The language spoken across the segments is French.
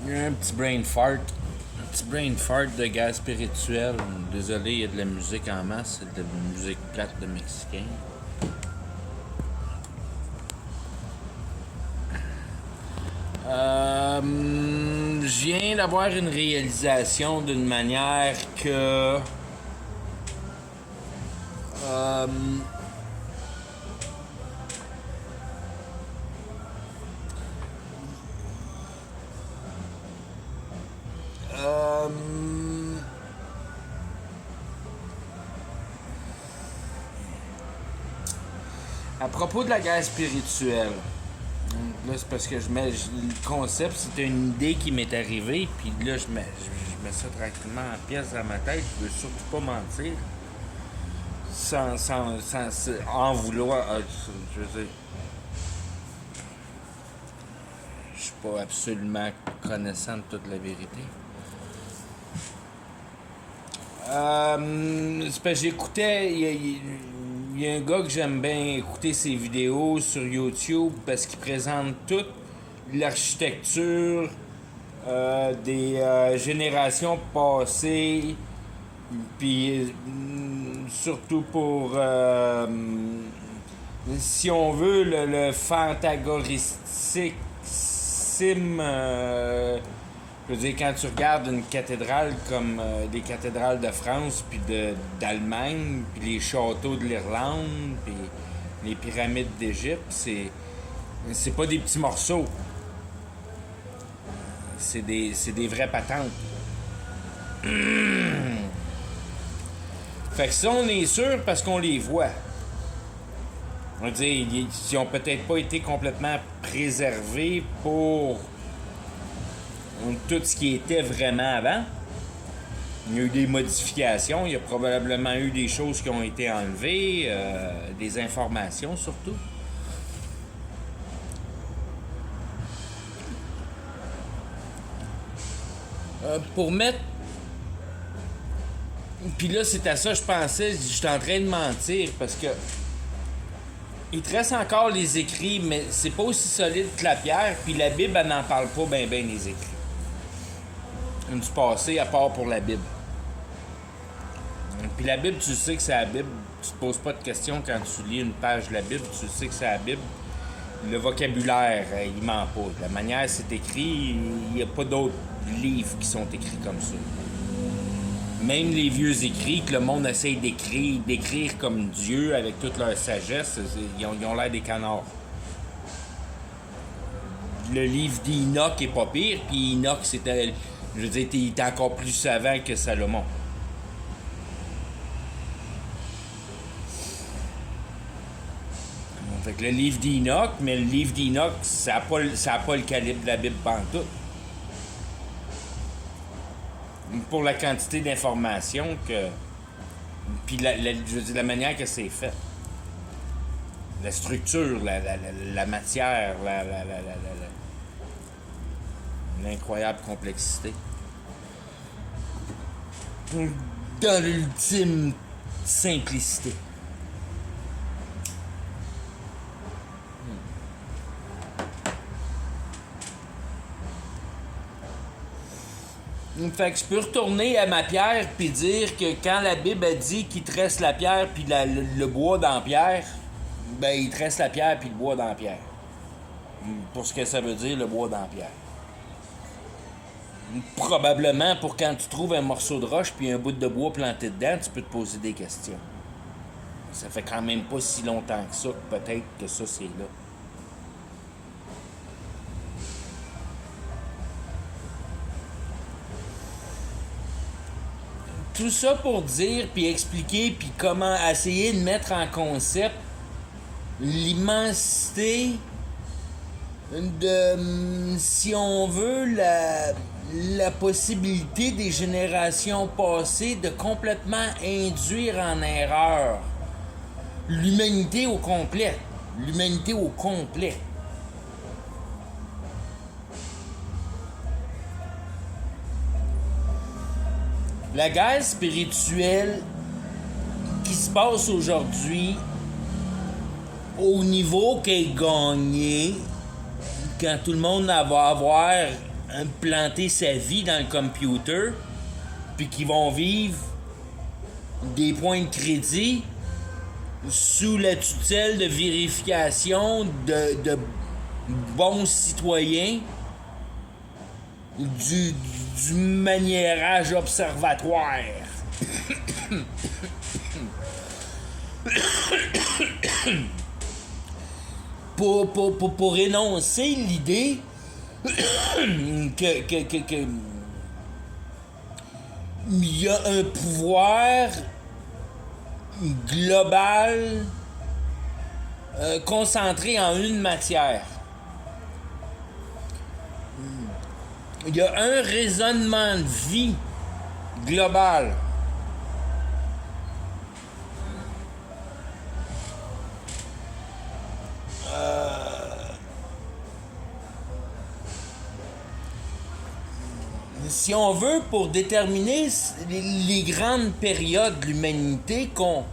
Un petit brain fart. Un petit brain fart de gaz spirituel. Désolé, il y a de la musique en masse. C'est de la musique plate de Mexicain. Je viens d'avoir une réalisation d'une manière que... à propos de la guerre spirituelle, là c'est parce que le concept, c'était une idée qui m'est arrivée, puis là je mets ça tranquillement en pièces dans ma tête, je veux surtout pas mentir. Sans en vouloir. Je veux dire. Je suis pas absolument connaissant de toute la vérité. C'est parce que j'écoutais. Il y a un gars que j'aime bien écouter ses vidéos sur YouTube parce qu'il présente toute l'architecture des générations passées. Puis surtout pour, si on veut, le fantagoristique je veux dire, quand tu regardes une cathédrale comme des cathédrales de France, puis d'Allemagne, puis les châteaux de l'Irlande, puis les pyramides d'Égypte, c'est pas des petits morceaux. C'est des vraies patentes. Fait que ça, on est sûr parce qu'on les voit. On va dire, ils ont peut-être pas été complètement préservés pour tout ce qui était vraiment avant. Il y a eu des modifications, il y a probablement eu des choses qui ont été enlevées, des informations surtout. Pour mettre... Puis là, c'est à ça que je pensais, j'étais en train de mentir parce que il te reste encore les écrits, mais c'est pas aussi solide que la pierre, puis la Bible, elle n'en parle pas ben les écrits. Du passé, à part pour la Bible. Puis la Bible, tu sais que c'est la Bible. Tu te poses pas de questions quand tu lis une page de la Bible, tu sais que c'est la Bible. Le vocabulaire, il ment pas. La manière c'est écrit, il n'y a pas d'autres livres qui sont écrits comme ça. Même les vieux écrits que le monde essaye d'écrire comme Dieu avec toute leur sagesse, ils ont l'air des canards. Le livre d'Enoch est pas pire, puis Enoch, c'était... Je veux dire, il était encore plus savant que Salomon. Fait que le livre d'Enoch, mais le livre d'Enoch, ça a pas le calibre de la Bible pantoute. Pour la quantité d'informations que... Puis je veux dire, la manière que c'est fait. La structure, la matière, l'incroyable complexité. Dans l'ultime simplicité. Fait que je peux retourner à ma pierre puis dire que quand la Bible a dit qu'il te reste la pierre puis le bois dans la pierre, ben il te reste la pierre puis le bois dans la pierre. Pour ce que ça veut dire, le bois dans la pierre. Probablement pour quand tu trouves un morceau de roche puis un bout de bois planté dedans, tu peux te poser des questions. Ça fait quand même pas si longtemps que ça, peut-être que ça c'est là. Tout ça pour dire, puis expliquer, puis comment essayer de mettre en concept l'immensité de, si on veut, la possibilité des générations passées de complètement induire en erreur l'humanité au complet. L'humanité au complet. La guerre spirituelle qui se passe aujourd'hui, au niveau qu'elle est gagnée, quand tout le monde va avoir planter sa vie dans le computer, puis qui vont vivre des points de crédit sous la tutelle de vérification de bons citoyens du maniérage observatoire. Pour énoncer l'idée que il y a un pouvoir global concentré en une matière. Il y a un raisonnement de vie global. Si on veut, pour déterminer les grandes périodes de l'humanité, qu'on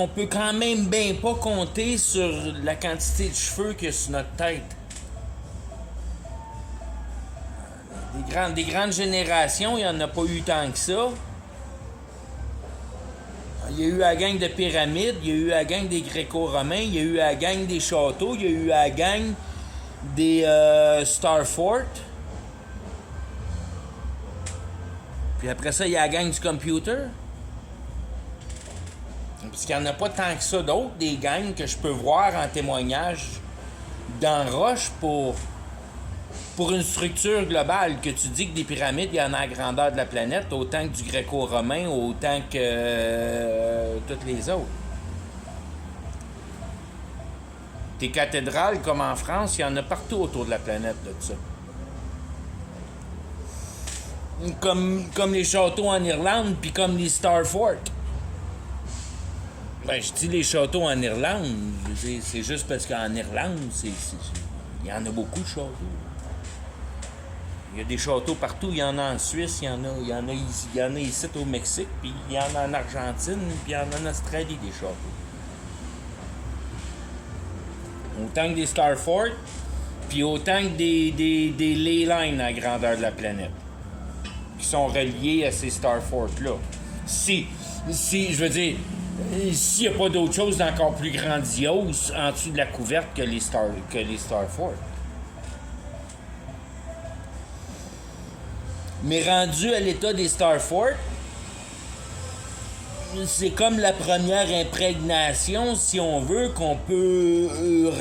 peut quand même bien pas compter sur la quantité de cheveux qu'il y a sur notre tête. Des grandes générations, il n'y en a pas eu tant que ça. Il y a eu la gang de pyramides, il y a eu la gang des Gréco-Romains, il y a eu la gang des châteaux, il y a eu la gang des Star Fort. Puis après ça, il y a la gang du computer. Parce qu'il n'y en a pas tant que ça d'autres, des gangs que je peux voir en témoignage dans Roche pour une structure globale. Que tu dis que des pyramides, il y en a à la grandeur de la planète, autant que du gréco-romain, autant que toutes les autres. Des cathédrales, comme en France, il y en a partout autour de la planète de ça. Comme les châteaux en Irlande, puis comme les Star Fort. Ben, je dis les châteaux en Irlande, c'est juste parce qu'en Irlande, il y en a beaucoup de châteaux. Il y a des châteaux partout, il y en a en Suisse, il y en a ici au Mexique, puis il y en a en Argentine, puis il y en a en Australie, des châteaux. Autant que des Star Fort, puis autant que des ley lines à la grandeur de la planète, qui sont reliés à ces Star Fort-là. Si, je veux dire, s'il n'y a pas d'autre chose d'encore plus grandiose en dessous de la couverte que les Star Fort. Mais rendu à l'état des Star Fort, c'est comme la première imprégnation, si on veut, qu'on peut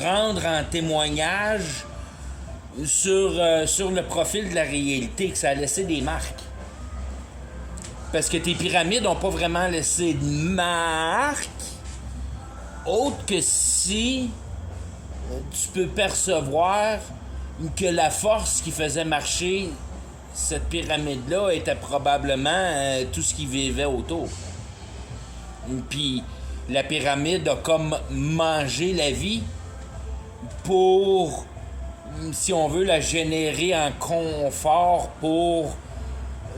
rendre en témoignage sur le profil de la réalité, que ça a laissé des marques. Parce que tes pyramides n'ont pas vraiment laissé de marques, autre que si tu peux percevoir que la force qui faisait marcher cette pyramide-là était probablement tout ce qui vivait autour. Puis la pyramide a comme mangé la vie pour, si on veut, la générer en confort pour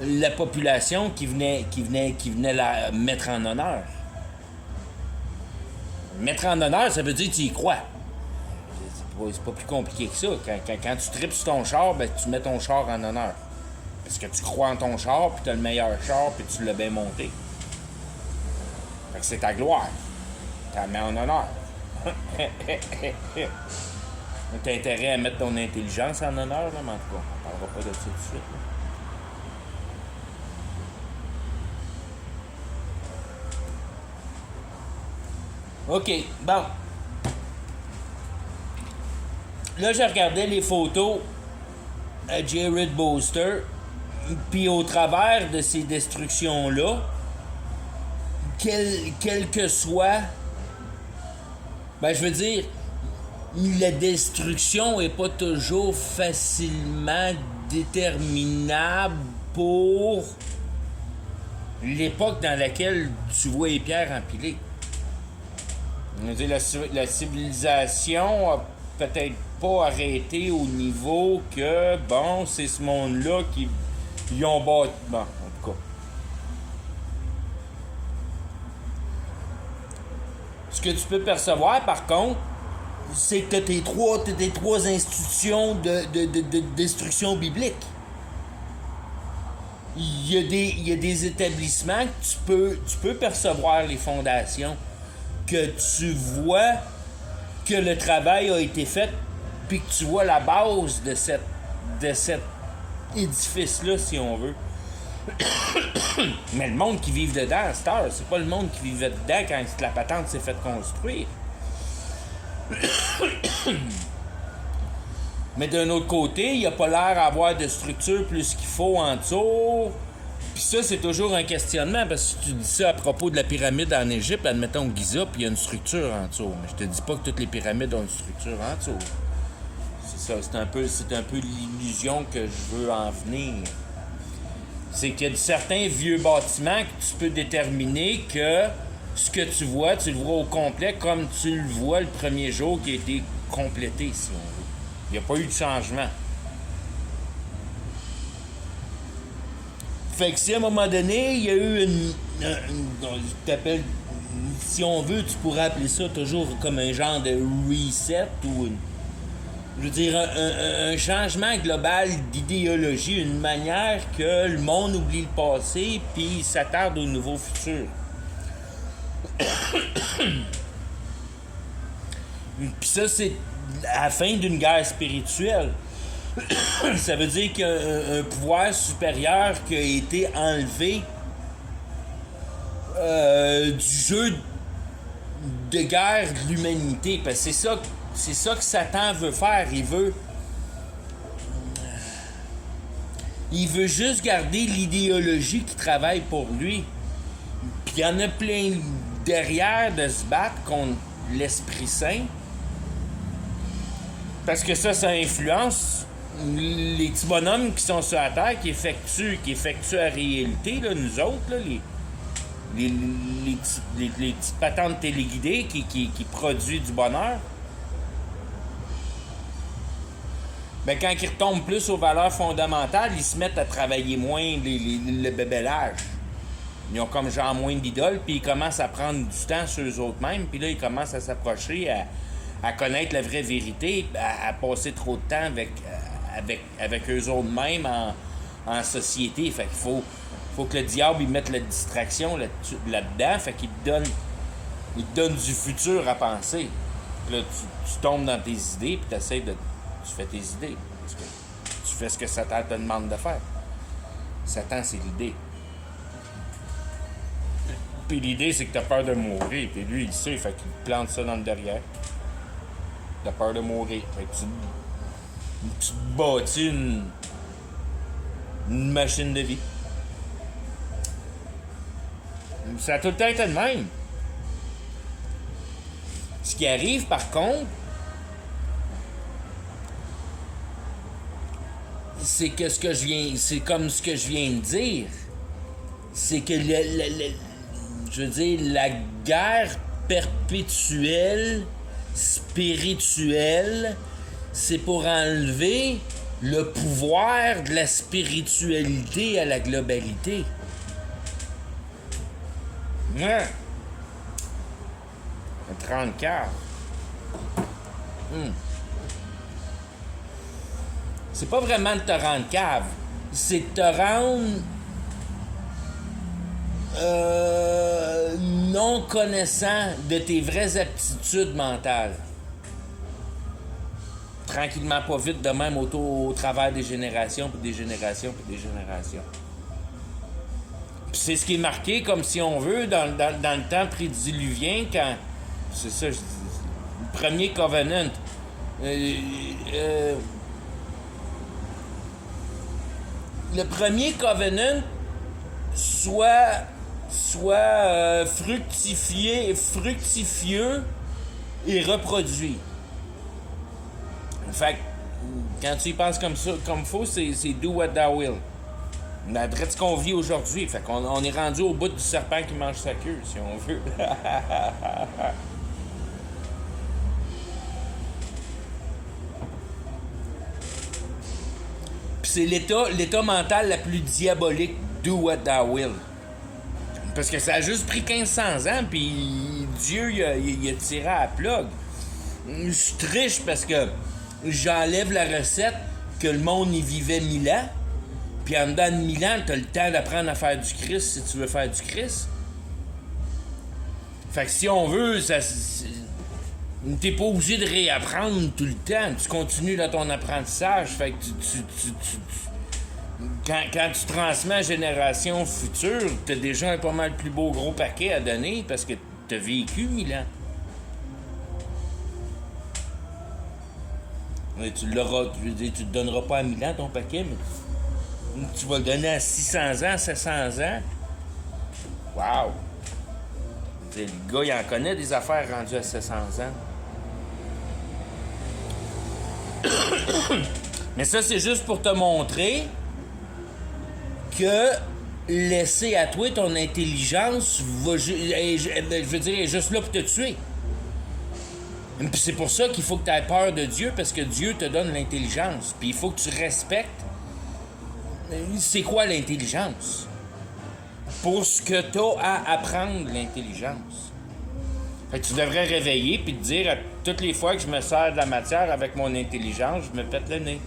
la population qui venait la mettre en honneur. Mettre en honneur, ça veut dire que tu y crois. C'est pas plus compliqué que ça. Quand tu tripes sur ton char, ben, tu mets ton char en honneur. Parce que tu crois en ton char, puis tu as le meilleur char, puis tu l'as bien monté. Fait que c'est ta gloire. Tu la mets en honneur. T'as intérêt à mettre ton intelligence en honneur, là, mais en tout cas, on parlera pas de ça tout de suite. Là. OK, bon. Là, je regardais les photos à Jared Boster, puis au travers de ces destructions-là, quel que soit, ben je veux dire, la destruction est pas toujours facilement déterminable pour l'époque dans laquelle tu vois les pierres empilées. Je veux dire, la civilisation a peut-être pas arrêté au niveau que, bon, c'est ce monde-là qui ils ont bâti. Bon, en tout cas. Ce que tu peux percevoir, par contre, c'est que t'as tes trois institutions d'instruction biblique. Il y a des établissements que tu peux percevoir les fondations, que tu vois que le travail a été fait, puis que tu vois la base de cet édifice-là, si on veut. Mais le monde qui vit dedans, à cette heure, c'est pas le monde qui vivait dedans quand la patente s'est faite construire. Mais d'un autre côté, il n'y a pas l'air d'avoir de structure plus qu'il faut en dessous. Puis ça, c'est toujours un questionnement, parce que si tu dis ça à propos de la pyramide en Égypte, admettons Giza, puis il y a une structure en dessous. Mais je te dis pas que toutes les pyramides ont une structure en dessous. C'est ça, c'est un peu l'illusion que je veux en venir. C'est qu'il y a certains vieux bâtiments que tu peux déterminer que ce que tu le vois au complet comme tu le vois le premier jour qui a été complété, si on veut. Il n'y a pas eu de changement. Fait que si à un moment donné, il y a eu si on veut, tu pourrais appeler ça toujours comme un genre de reset ou je veux dire, un changement global d'idéologie, une manière que le monde oublie le passé puis s'attarde au nouveau futur. Puis ça, c'est à la fin d'une guerre spirituelle. Ça veut dire qu'il y a un pouvoir supérieur qui a été enlevé du jeu de guerre de l'humanité. Parce que c'est ça que Satan veut faire. Il veut juste garder l'idéologie qui travaille pour lui. Puis il y en a plein derrière de se battre contre l'Esprit Saint. Parce que ça influence les petits bonhommes qui sont sur la Terre, qui effectuent la réalité, là, nous autres, là, les petites patentes téléguidées qui produisent du bonheur. Ben, quand ils retombent plus aux valeurs fondamentales, ils se mettent à travailler moins le bébélage. Ils ont comme genre moins d'idoles, puis ils commencent à prendre du temps sur eux autres mêmes, puis là, ils commencent à s'approcher, à connaître la vraie vérité, à passer trop de temps avec eux autres mêmes en société. Fait qu'il faut que le diable il mette la distraction là-dedans, fait qu'il te donne du futur à penser. Puis là, tu tombes dans tes idées, puis tu fais tes idées. Parce que tu fais ce que Satan te demande de faire. Satan, c'est l'idée. Puis l'idée, c'est que t'as peur de mourir. Puis lui, il sait, fait qu'il te plante ça dans le derrière. T'as peur de mourir. Fait que tu te bâtis une machine de vie. Ça a tout le temps été de même. Ce qui arrive, par contre, c'est que c'est comme ce que je viens de dire. C'est que je veux dire, la guerre perpétuelle, spirituelle, c'est pour enlever le pouvoir de la spiritualité à la globalité. Ouais. 34. C'est pas vraiment de te rendre cave. C'est de te rendre non connaissant de tes vraies aptitudes mentales. Tranquillement, pas vite, de même au travers des générations, puis des générations, puis des générations. Puis c'est ce qui est marqué, comme si on veut, dans le temps prédiluvien, quand... C'est ça, je dis. Le premier Covenant. Le premier Covenant soit fructifieux et reproduit. Fait que, quand tu y penses comme ça, comme faut, c'est do what thou will. On adresse ce qu'on vit aujourd'hui. Fait qu'on est rendu au bout du serpent qui mange sa queue, si on veut. Puis c'est l'état mental la plus diabolique, do what thou will. Parce que ça a juste pris 1500 ans, puis Dieu, il a tiré à la plug. Je triche parce que j'enlève la recette que le monde y vivait 1000 ans. Puis en dedans de 1000 ans, t'as le temps d'apprendre à faire du Christ si tu veux faire du Christ. Fait que si on veut, t'es pas obligé de réapprendre tout le temps. Tu continues dans ton apprentissage. Fait que quand tu transmets à la génération future, t'as déjà un pas mal plus beau gros paquet à donner parce que t'as vécu 1000 ans. Mais tu l'auras, je veux dire, tu te donneras pas à 1000 ans ton paquet, mais tu vas le donner à 600 ans, 700 ans. Wow! T'sais, le gars, il en connaît des affaires rendues à 700 ans. Mais ça, c'est juste pour te montrer que laisser à toi ton intelligence est juste là pour te tuer. Puis c'est pour ça qu'il faut que tu aies peur de Dieu, parce que Dieu te donne l'intelligence. Puis il faut que tu respectes c'est quoi l'intelligence. Pour ce que tu as à apprendre l'intelligence. Fait que tu devrais réveiller puis te dire à toutes les fois que je me sers de la matière avec mon intelligence, je me pète le nez.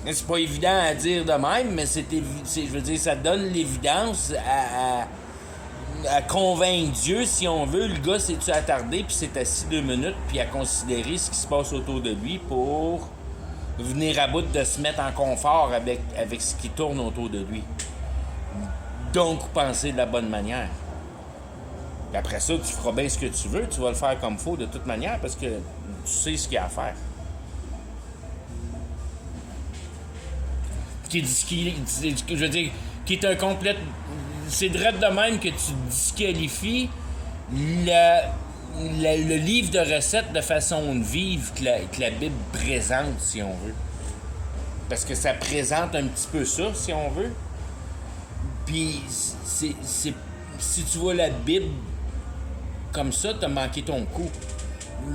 C'est pas évident à dire de même, mais je veux dire, ça donne l'évidence à convaincre Dieu, si on veut. Le gars s'est-tu attardé, puis s'est assis 2 minutes, puis à considérer ce qui se passe autour de lui pour venir à bout de se mettre en confort avec ce qui tourne autour de lui. Donc, penser de la bonne manière. Puis après ça, tu feras bien ce que tu veux, tu vas le faire comme faut de toute manière, parce que tu sais ce qu'il y a à faire. Je veux dire, qui est un complète... C'est direct de même que tu disqualifies le livre de recettes de façon de vivre que la Bible présente, si on veut. Parce que ça présente un petit peu ça, si on veut. Puis, si tu vois la Bible comme ça, t'as manqué ton coup.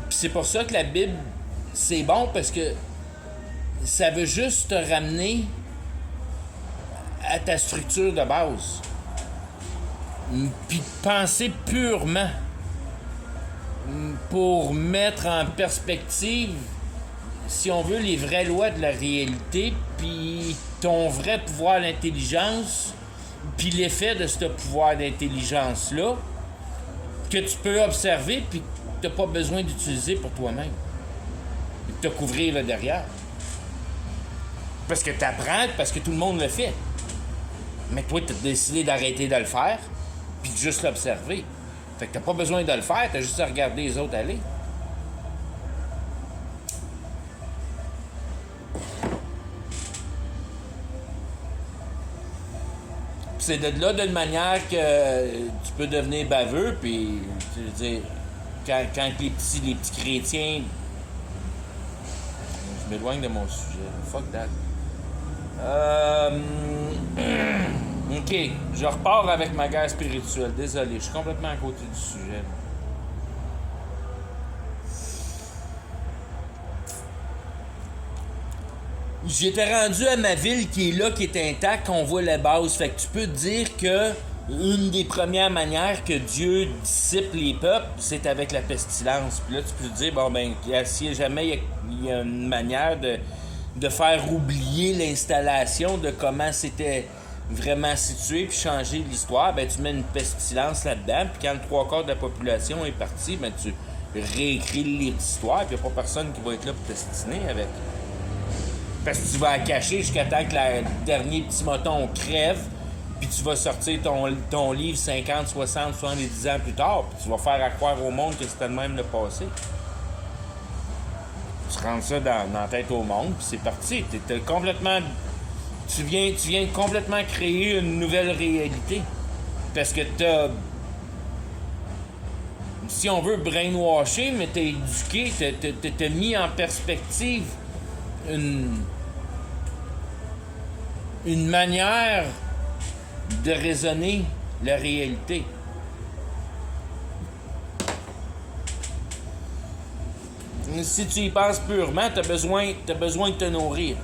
Puis c'est pour ça que la Bible, c'est bon, parce que ça veut juste te ramener à ta structure de base. Puis penser purement pour mettre en perspective, si on veut, les vraies lois de la réalité, puis ton vrai pouvoir d'intelligence, puis l'effet de ce pouvoir d'intelligence-là, que tu peux observer, puis que tu n'as pas besoin d'utiliser pour toi-même. Et de te couvrir là derrière. Parce que tu apprends, parce que tout le monde le fait. Mais toi, tu as décidé d'arrêter de le faire, puis de juste l'observer. Fait que t'as pas besoin de le faire, t'as juste à regarder les autres aller. Puis c'est de là d'une manière que tu peux devenir baveux, puis tu veux dire, quand les petits chrétiens... Je m'éloigne de mon sujet. Fuck that. OK, je repars avec ma guerre spirituelle. Désolé, je suis complètement à côté du sujet. J'étais rendu à ma ville qui est là, qui est intacte, qu'on voit la base. Fait que tu peux te dire que une des premières manières que Dieu dissipe les peuples, c'est avec la pestilence. Puis là, tu peux te dire, bon, ben, si jamais il y a une manière de faire oublier l'installation de comment c'était vraiment situé, puis changer l'histoire, ben tu mets une pestilence là-dedans, puis quand le 3/4 de la population est partie, ben tu réécris l'histoire, puis il n'y a pas personne qui va être là pour t'estiner avec. Parce que tu vas la cacher jusqu'à temps que le dernier petit moton crève, puis tu vas sortir ton livre 50, 60, 70 ans plus tard, puis tu vas faire croire au monde que c'était le même le passé. Tu rentres ça dans la tête au monde, puis c'est parti. T'es complètement... Tu viens de complètement créer une nouvelle réalité. Parce que t'as... Si on veut brainwasher, mais t'as éduqué, t'as mis en perspective une manière de raisonner la réalité. Si tu y penses purement, t'as besoin de te nourrir.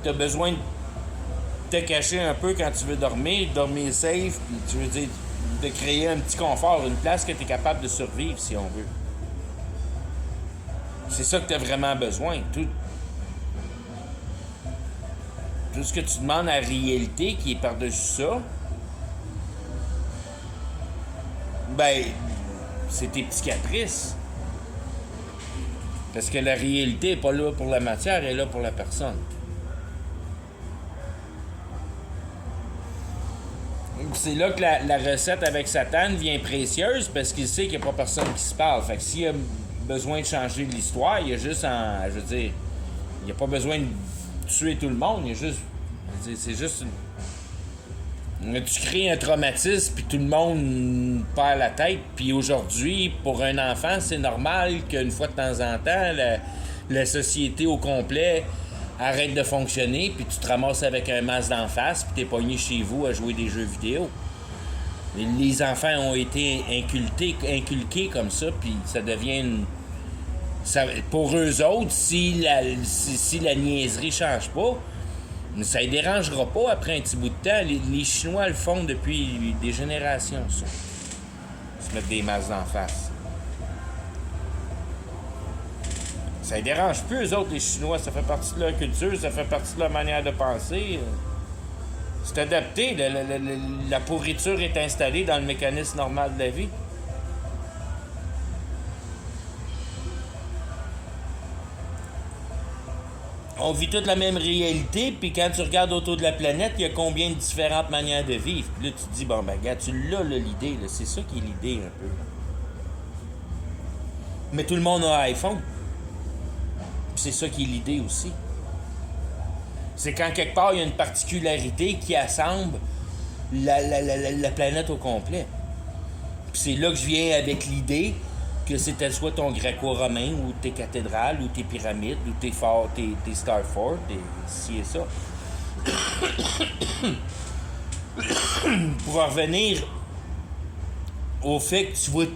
T'as besoin de te cacher un peu quand tu veux dormir safe, puis tu veux dire, de créer un petit confort, une place que tu es capable de survivre, si on veut. C'est ça que tu as vraiment besoin. Tout ce que tu demandes à la réalité qui est par-dessus ça, ben, c'est tes petits caprices. Parce que la réalité n'est pas là pour la matière, elle est là pour la personne. C'est là que la recette avec Satan devient précieuse parce qu'il sait qu'il n'y a pas personne qui se parle. Fait que s'il a besoin de changer l'histoire, il y a juste je veux dire, il n'y a pas besoin de tuer tout le monde, il y a juste. C'est juste. Tu crées un traumatisme, puis tout le monde perd la tête. Puis aujourd'hui, pour un enfant, c'est normal qu'une fois de temps en temps, la société au complet arrête de fonctionner, puis tu te ramasses avec un masque d'en face, puis t'es pogné chez vous à jouer des jeux vidéo. Les enfants ont été inculqués comme ça, puis ça devient pour eux autres, si la niaiserie change pas, ça ne les dérangera pas après un petit bout de temps. Les Chinois le font depuis des générations, ça. Se mettre des masques d'en face. Ça ne dérange plus, eux autres, les Chinois. Ça fait partie de leur culture, ça fait partie de leur manière de penser. C'est adapté. La pourriture est installée dans le mécanisme normal de la vie. On vit toute la même réalité, puis quand tu regardes autour de la planète, il y a combien de différentes manières de vivre. Puis là, tu te dis, bon, ben, gars, tu l'as, là, l'idée, là. C'est ça qui est l'idée, un peu. Mais tout le monde a un iPhone. Puis c'est ça qui est l'idée aussi. C'est quand quelque part, il y a une particularité qui assemble la planète au complet. Puis c'est là que je viens avec l'idée que c'était soit ton gréco-romain, ou tes cathédrales, ou tes pyramides, ou tes forts, tes Star Fort, et ci et ça. Pour en revenir au fait que tu vois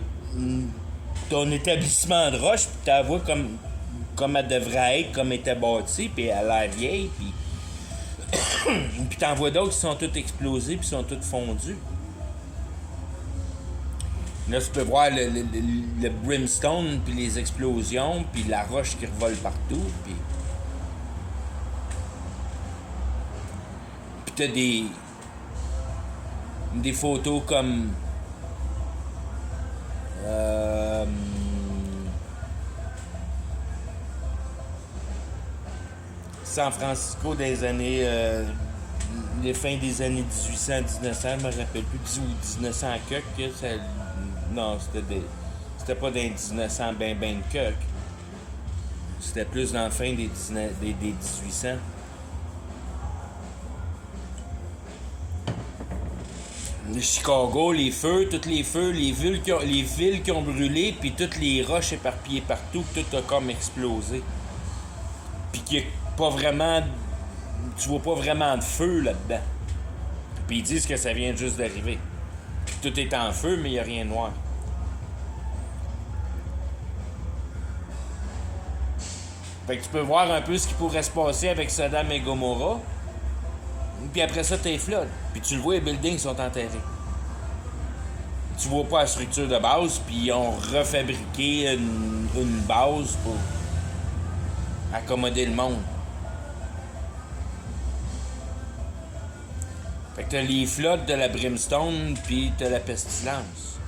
ton établissement de roche, puis tu la vois comme elle devrait être, comme elle était bâtie, puis elle a l'air vieille, puis puis t'en vois d'autres qui sont toutes explosées, puis sont toutes fondues. Là, tu peux voir le brimstone, puis les explosions, puis la roche qui revole partout, puis t'as des photos comme San Francisco des années les fins des années 1800, 1900, je me rappelle plus, ou 1900 que ça. Non, c'était pas dans les 1900 ben que. C'était plus dans la fin des 1800. Chicago, les feux, les villes qui ont brûlé, puis toutes les roches éparpillées partout, tout a comme explosé. Puis qu'il n'y a pas vraiment. Tu vois pas vraiment de feu là-dedans. Puis ils disent que ça vient juste d'arriver. Puis tout est en feu, mais il n'y a rien de noir. Fait que tu peux voir un peu ce qui pourrait se passer avec Sodome et Gomorrah. Puis après ça, t'es flotte. Puis tu le vois, les buildings sont enterrés. Tu vois pas la structure de base, puis ils ont refabriqué une base pour accommoder le monde. Fait que t'as les flottes de la brimstone, puis t'as la pestilence.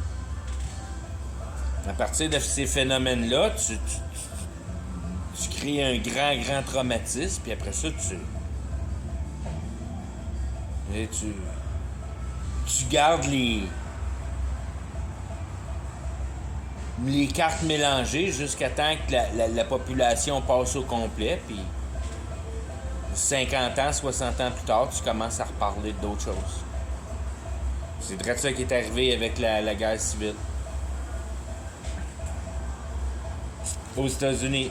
À partir de ces phénomènes-là, tu crées un grand traumatisme, puis après ça, tu gardes les cartes mélangées jusqu'à temps que la population passe au complet, puis 50 ans, 60 ans plus tard, tu commences à reparler d'autres choses. C'est vrai ça qui est arrivé avec la guerre civile aux États-Unis.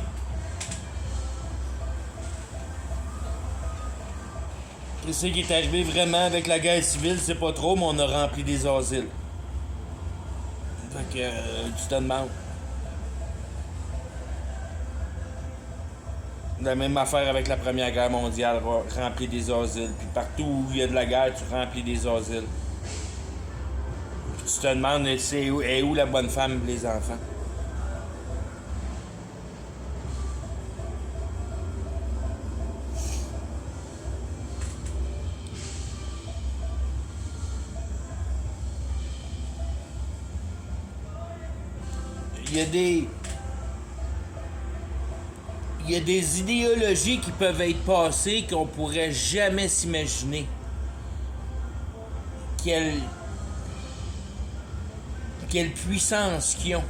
Et ce qui est arrivé vraiment avec la guerre civile, c'est pas trop, mais on a rempli des asiles. Fait que tu te demandes. La même affaire avec la Première Guerre mondiale, remplir des asiles. Puis partout où il y a de la guerre, tu remplis des asiles. Puis tu te demandes, est où la bonne femme et les enfants? Il y a des idéologies qui peuvent être passées qu'on pourrait jamais s'imaginer. Quelle puissance qu'ils ont.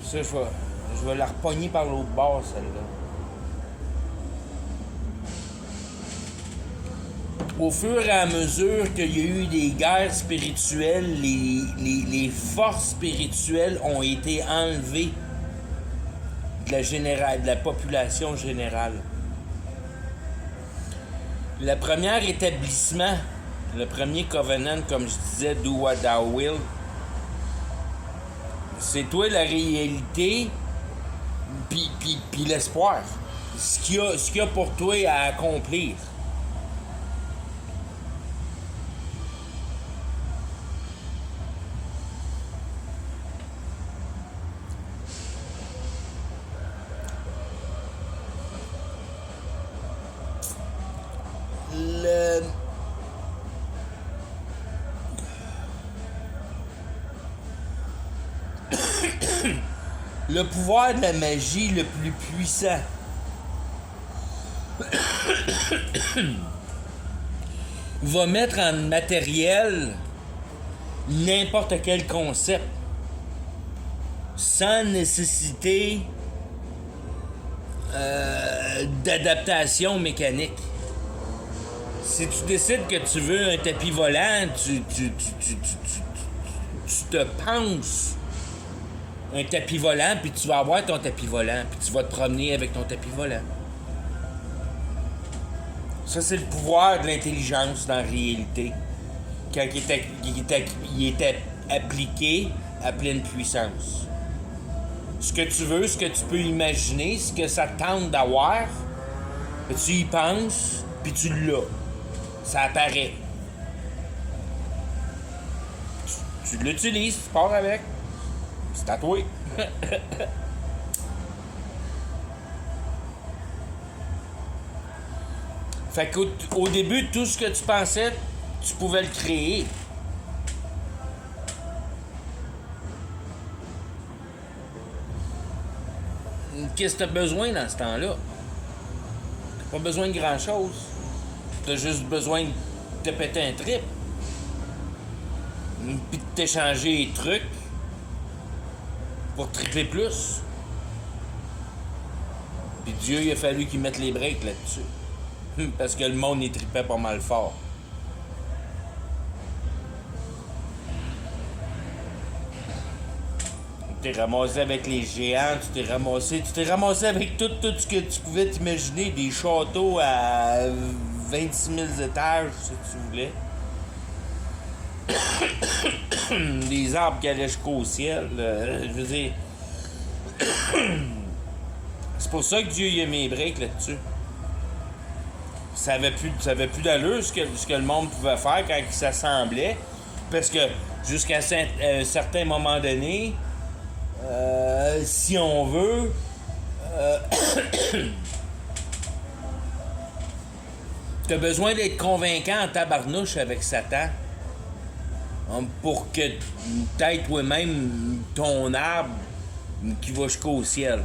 Ça, je vais la repogner par l'autre bord, celle-là. Au fur et à mesure qu'il y a eu des guerres spirituelles, les forces spirituelles ont été enlevées de la population générale. Le premier établissement, le premier covenant, comme je disais, Do What Thou Will, c'est toi la réalité, puis l'espoir. Ce qu'il y a pour toi à accomplir. Le pouvoir de la magie le plus puissant va mettre en matériel n'importe quel concept sans nécessité d'adaptation mécanique. Si tu décides que tu veux un tapis volant, tu te penses un tapis volant, puis tu vas avoir ton tapis volant, puis tu vas te promener avec ton tapis volant. Ça, c'est le pouvoir de l'intelligence dans la réalité. Quand il était appliqué à pleine puissance. Ce que tu veux, ce que tu peux imaginer, ce que ça te tente d'avoir, tu y penses, puis tu l'as. Ça apparaît. Tu l'utilises, tu pars avec. C'est tatoué. Fait qu'au début, tout ce que tu pensais, tu pouvais le créer. Qu'est-ce que tu as besoin dans ce temps-là? T'as pas besoin de grand-chose. T'as juste besoin de te péter un trip. Puis de t'échanger les trucs pour tripper plus. Puis Dieu, il a fallu qu'il mette les breaks là-dessus. Parce que le monde, il trippait pas mal fort. Tu t'es ramassé avec les géants, tu t'es ramassé avec tout ce que tu pouvais t'imaginer, des châteaux à 26 000 étages, si tu voulais. Des arbres qui allaient jusqu'au ciel. Je veux dire. C'est pour ça que Dieu y a mis les breaks là-dessus. Ça avait plus d'allure ce que le monde pouvait faire quand il s'assemblait. Parce que jusqu'à un certain moment donné, si on veut, t'as besoin d'être convaincant en tabarnouche avec Satan. Pour que t'aies toi-même ton arbre qui va jusqu'au ciel.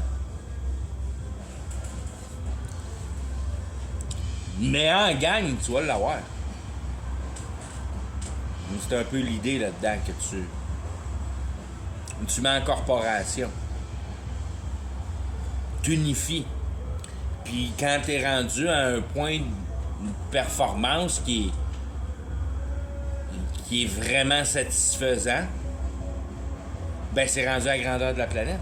Mais en gang, tu vas l'avoir. C'est un peu l'idée là-dedans que tu mets en corporation. Tu unifies. Puis quand t'es rendu à un point de performance qui est vraiment satisfaisant, ben c'est rendu à la grandeur de la planète.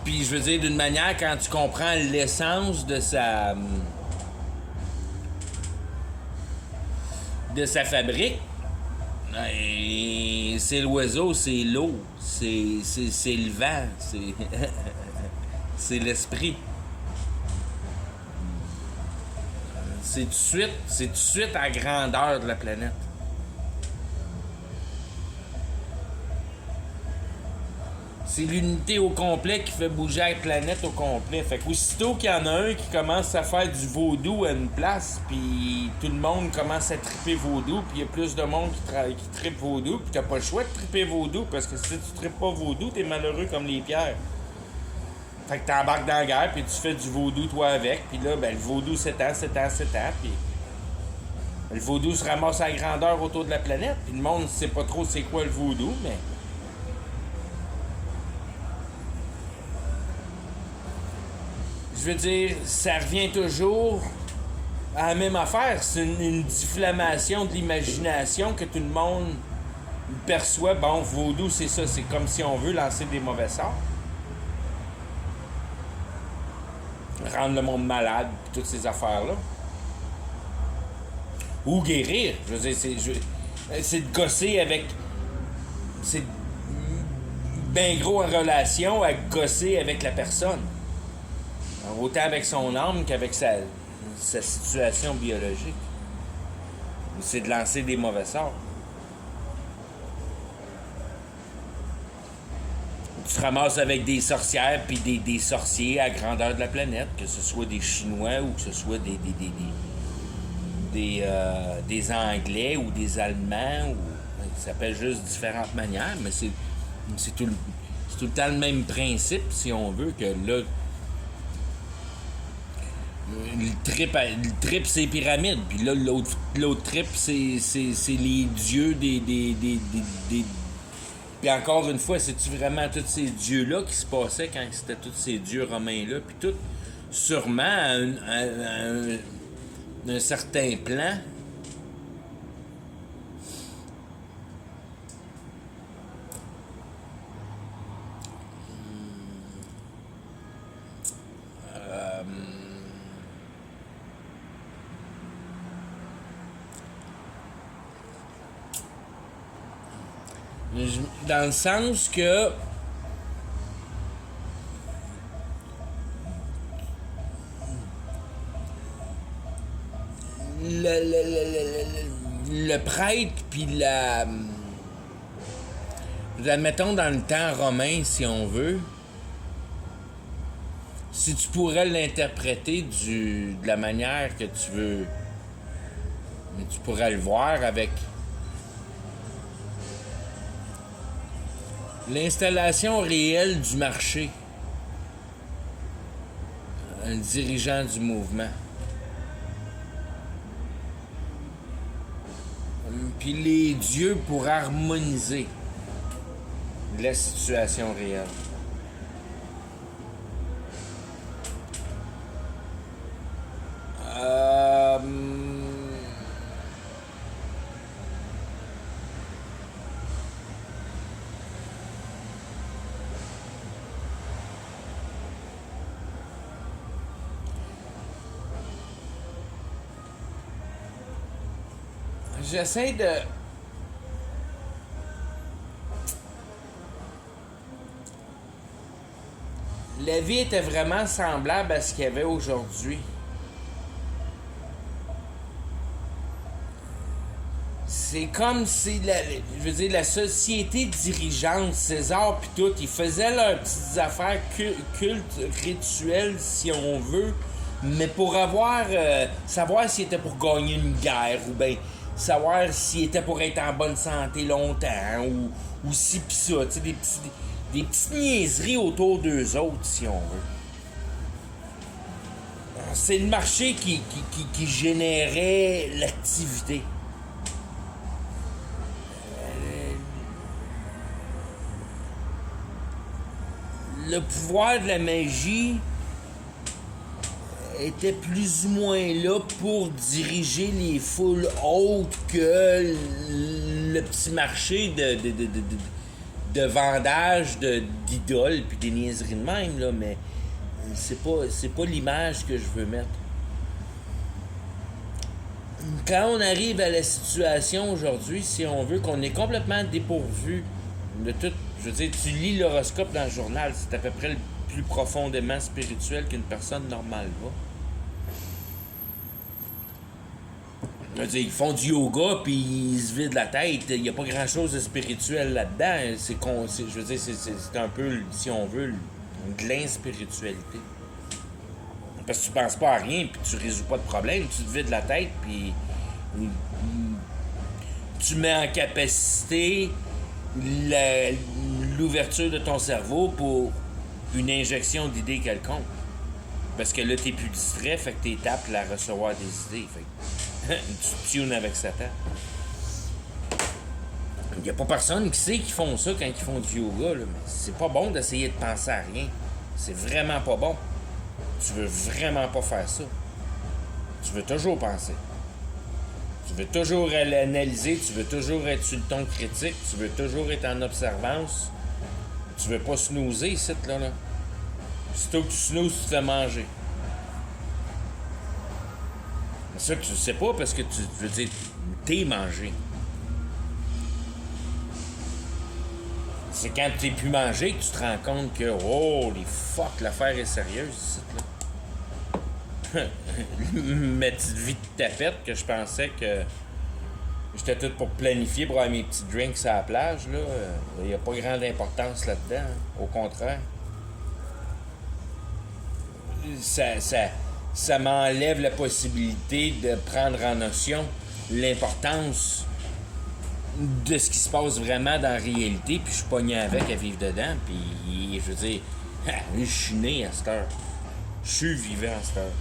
Puis je veux dire, d'une manière, quand tu comprends l'essence de sa fabrique, ben, c'est l'oiseau, c'est l'eau, c'est le vent, c'est l'esprit. C'est tout de suite à la grandeur de la planète. C'est l'unité au complet qui fait bouger la planète au complet. Fait qu'aussitôt qu'il y en a un qui commence à faire du vaudou à une place, puis tout le monde commence à triper vaudou, puis il y a plus de monde qui tripe vaudou, puis t'as pas le choix de triper vaudou, parce que si tu tripes pas vaudou, t'es malheureux comme les pierres. Fait que t'embarques dans la guerre, puis tu fais du vaudou toi avec, puis là, ben le vaudou s'étend, puis le vaudou se ramasse à la grandeur autour de la planète, puis le monde sait pas trop c'est quoi le vaudou, mais... Je veux dire, ça revient toujours à la même affaire. C'est une diffamation de l'imagination que tout le monde perçoit. Bon, vaudou, c'est ça. C'est comme si on veut lancer des mauvais sorts. Rendre le monde malade, toutes ces affaires-là. Ou guérir. Je veux dire, c'est de gosser avec... C'est bien gros en relation à gosser avec la personne. Autant avec son âme qu'avec sa situation biologique. C'est de lancer des mauvais sorts. Tu te ramasses avec des sorcières puis des sorciers à grandeur de la planète, que ce soit des Chinois ou que ce soit des Anglais ou des Allemands. Ça s'appelle juste différentes manières, mais c'est tout le temps le même principe, si on veut, que là... Le trip, c'est les pyramides. Puis là, l'autre trip, c'est les dieux des... Puis encore une fois, c'est-tu vraiment tous ces dieux-là qui se passaient quand c'était tous ces dieux romains-là? Puis tout, sûrement, à un certain plan. Dans le sens que le prêtre puis admettons dans le temps romain, si on veut, si tu pourrais l'interpréter de la manière que tu veux, mais tu pourrais le voir avec l'installation réelle du marché, un dirigeant du mouvement. Puis les dieux pour harmoniser la situation réelle. J'essaie de... La vie était vraiment semblable à ce qu'il y avait aujourd'hui. C'est comme si, la société dirigeante, César pis tout, ils faisaient leurs petites affaires cultes, rituelles, si on veut, mais pour savoir s'ils étaient pour gagner une guerre, ou bien savoir s'ils étaient pour être en bonne santé longtemps, ou si pis ça, tu sais, des petites niaiseries autour d'eux autres, si on veut. C'est le marché qui générait l'activité. Le pouvoir de la magie était plus ou moins là pour diriger les foules autres que le petit marché de vendage d'idoles puis des niaiseries de même, là, mais c'est pas l'image que je veux mettre. Quand on arrive à la situation aujourd'hui, si on veut, qu'on est complètement dépourvu de tout, je veux dire, tu lis l'horoscope dans le journal, c'est à peu près le plus profondément spirituel qu'une personne normale va. Je veux dire, ils font du yoga puis ils se vident la tête. Il n'y a pas grand-chose de spirituel là-dedans. Je veux dire, c'est un peu, si on veut, de l'inspiritualité. Parce que tu penses pas à rien puis tu résous pas de problème. Tu te vides la tête puis tu mets en capacité l'ouverture de ton cerveau pour une injection d'idées quelconques. Parce que là, t'es plus distrait, fait que t'es tapes à recevoir des idées. Fait que tu tunes avec Satan. Il n'y a pas personne qui sait qu'ils font ça quand ils font du yoga, là. Mais c'est pas bon d'essayer de penser à rien. C'est vraiment pas bon. Tu veux vraiment pas faire ça. Tu veux toujours penser. Tu veux toujours l'analyser, tu veux toujours être sur le ton critique, tu veux toujours être en observance. Tu veux pas snoozer ici, là. Sitôt que tu snoozes, tu te fais manger. Ça, tu le sais pas parce que tu veux dire, t'es mangé. C'est quand t'es plus mangé que tu te rends compte que, oh, les fuck, l'affaire est sérieuse ici, là. Ma petite vie de tapette que je pensais que j'étais tout pour planifier pour avoir mes petits drinks à la plage, là. Il n'y a pas grande importance là-dedans, hein. Au contraire. Ça m'enlève la possibilité de prendre en notion l'importance de ce qui se passe vraiment dans la réalité, puis je suis pogné avec à vivre dedans, puis je veux dire, je suis né à cette heure. Je suis vivant à cette heure.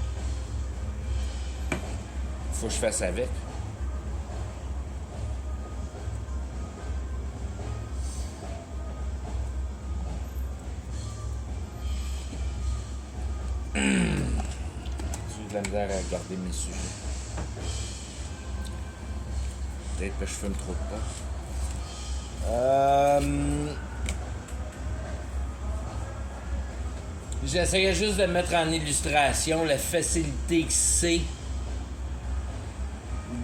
Faut que je fasse avec. J'ai de la misère à garder mes sujets. Peut-être que je fume trop de pot. J'essaierai juste de mettre en illustration la facilité que c'est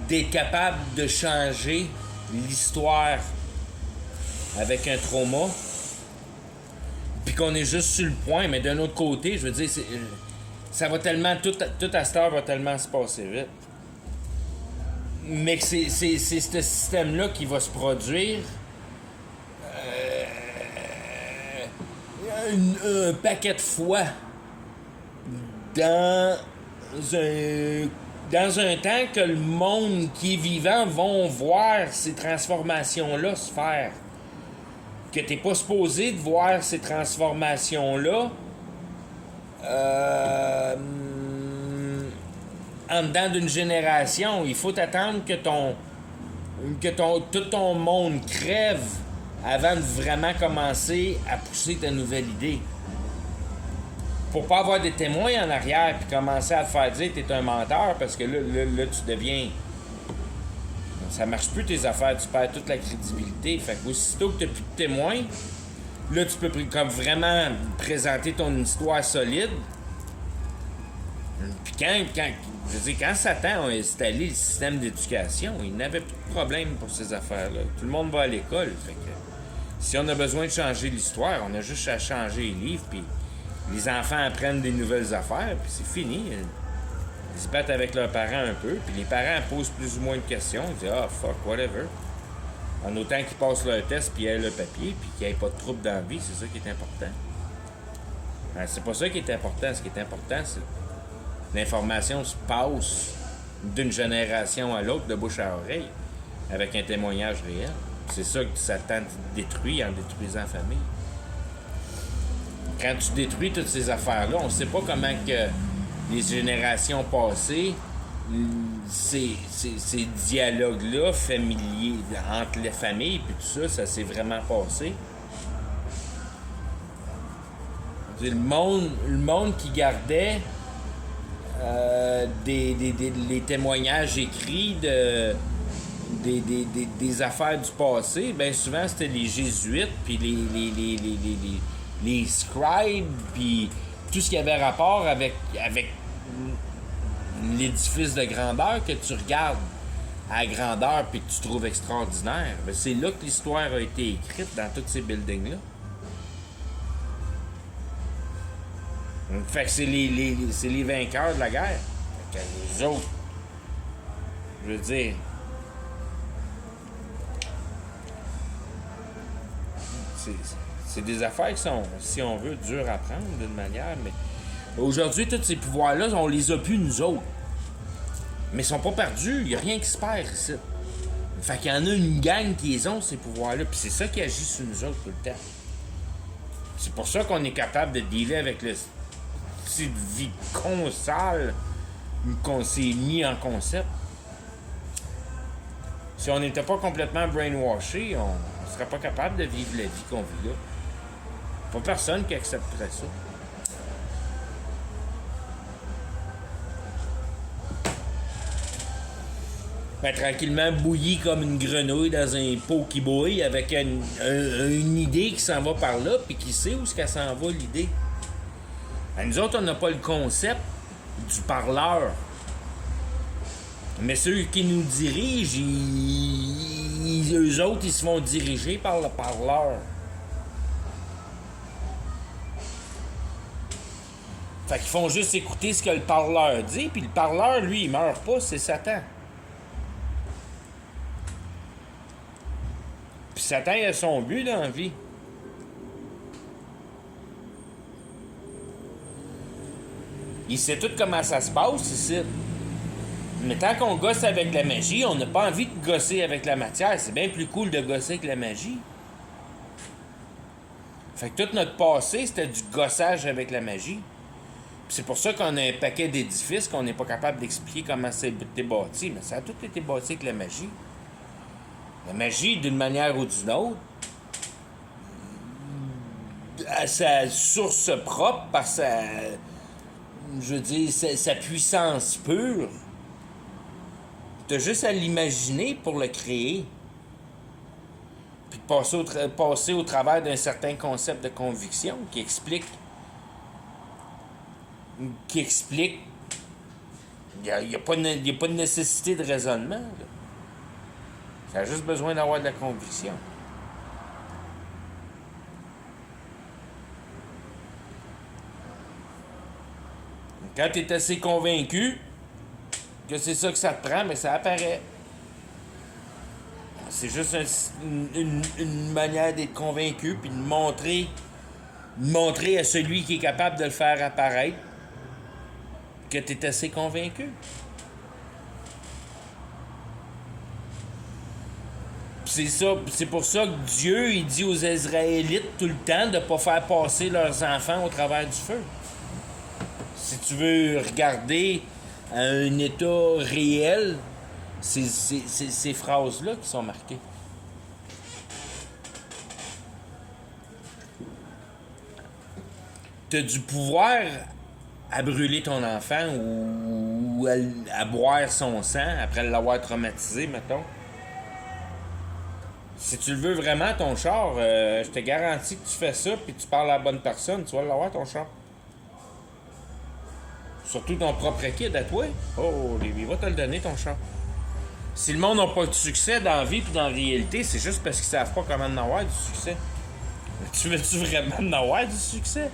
d'être capable de changer l'histoire avec un trauma, puis qu'on est juste sur le point, mais d'un autre côté, je veux dire, ça va tellement, tout à cette heure va tellement se passer vite. Mais que c'est ce système-là qui va se produire un paquet de fois dans un temps que le monde qui est vivant vont voir ces transformations-là se faire. Que t'es pas supposé de voir ces transformations-là en dedans d'une génération. Il faut attendre que tout ton monde crève avant de vraiment commencer à pousser ta nouvelle idée. Pour pas avoir des témoins en arrière puis commencer à te faire dire que t'es un menteur, parce que là tu deviens... Ça marche plus tes affaires, tu perds toute la crédibilité. Fait que aussitôt que t'as plus de témoins, là tu peux comme vraiment présenter ton histoire solide. Puis quand Satan a installé le système d'éducation, il n'avait plus de problème pour ces affaires-là. Tout le monde va à l'école. Fait que si on a besoin de changer l'histoire, on a juste à changer les livres, puis les enfants apprennent des nouvelles affaires, puis c'est fini. Ils se battent avec leurs parents un peu, puis les parents posent plus ou moins de questions. Ils disent « Ah, fuck, whatever ». En autant qu'ils passent leur test, puis aient le papier, puis qu'il n'y ait pas de trouble dans la vie, c'est ça qui est important. C'est pas ça qui est important. Ce qui est important, c'est que l'information se passe d'une génération à l'autre, de bouche à oreille, avec un témoignage réel. C'est ça que Satan détruit en détruisant la famille. Quand tu détruis toutes ces affaires-là, on ne sait pas comment que les générations passées, ces dialogues-là familiers entre les familles puis tout ça, ça s'est vraiment passé. Le monde qui gardait les témoignages écrits des affaires du passé, bien souvent c'était les jésuites puis les scribes puis tout ce qui avait rapport avec l'édifice de grandeur que tu regardes à grandeur puis que tu trouves extraordinaire. Bien, c'est là que l'histoire a été écrite, dans tous ces buildings-là. Fait que c'est les vainqueurs de la guerre. Fait que Je veux dire, c'est des affaires qui sont, si on veut, dures à prendre d'une manière, mais aujourd'hui, tous ces pouvoirs-là, on les a plus nous autres. Mais ils sont pas perdus, il n'y a rien qui se perd ici. Fait qu'il y en a une gang qui les ont, ces pouvoirs-là, puis c'est ça qui agit sur nous autres tout le temps. C'est pour ça qu'on est capable de dealer avec le style de vie sale qu'on s'est mis en concept. Si on n'était pas complètement brainwashé, on ne serait pas capable de vivre la vie qu'on vit là. Pas personne qui accepterait ça. Ben, tranquillement bouilli comme une grenouille dans un pot qui bouille avec une idée qui s'en va par là, puis qui sait où est-ce qu'elle s'en va, l'idée. Ben, nous autres, on n'a pas le concept du parleur. Mais ceux qui nous dirigent, eux autres, ils se font diriger par le parleur. Fait qu'ils font juste écouter ce que le parleur dit, puis le parleur, lui, il meurt pas, c'est Satan. Puis Satan, il a son but dans la vie. Il sait tout comment ça se passe ici. Mais tant qu'on gosse avec la magie, on n'a pas envie de gosser avec la matière. C'est bien plus cool de gosser avec la magie. Fait que tout notre passé, c'était du gossage avec la magie. Puis c'est pour ça qu'on a un paquet d'édifices qu'on n'est pas capable d'expliquer comment ça a été bâti. Mais ça a tout été bâti avec la magie. La magie, d'une manière ou d'une autre, à sa source propre, par sa... je veux dire, sa puissance pure. T'as juste à l'imaginer pour le créer. Puis de passer au travers d'un certain concept de conviction qui explique. Il n'y a pas de nécessité de raisonnement. Là. Ça a juste besoin d'avoir de la conviction. Quand tu es assez convaincu que c'est ça que ça te prend, mais ça apparaît. C'est juste une manière d'être convaincu puis de montrer à celui qui est capable de le faire apparaître que tu es assez convaincu. C'est pour ça que Dieu, il dit aux Israélites tout le temps de ne pas faire passer leurs enfants au travers du feu. Si tu veux regarder à un état réel, c'est ces phrases-là qui sont marquées. Tu as du pouvoir à brûler ton enfant ou à boire son sang après l'avoir traumatisé, mettons. Si tu le veux vraiment, ton char, je te garantis que tu fais ça puis tu parles à la bonne personne, tu vas l'avoir, ton char. Surtout ton propre kid à toi. Oh, il va te le donner, ton char. Si le monde n'a pas de succès dans la vie puis dans la réalité, c'est juste parce qu'ils savent pas comment en avoir du succès. Tu veux-tu vraiment en avoir du succès?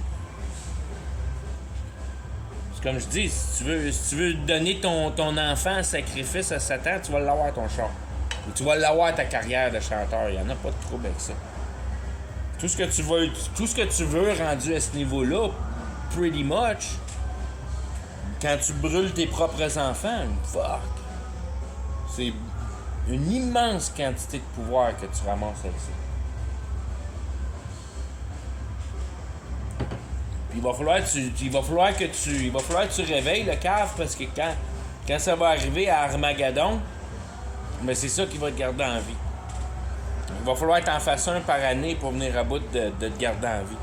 C'est comme je dis, si tu veux donner ton enfant en sacrifice à Satan, tu vas l'avoir, ton char. Ou tu vas l'avoir, ta carrière de chanteur. Il n'y en a pas de trouble avec ça. Tout ce que tu veux rendu à ce niveau-là, pretty much, quand tu brûles tes propres enfants, fuck. C'est une immense quantité de pouvoir que tu ramasses avec ça. Puis il va falloir que tu réveilles le cave parce que quand ça va arriver à Armageddon, mais c'est ça qui va te garder en vie. Il va falloir que t'en fasses un par année pour venir à bout de te garder en vie.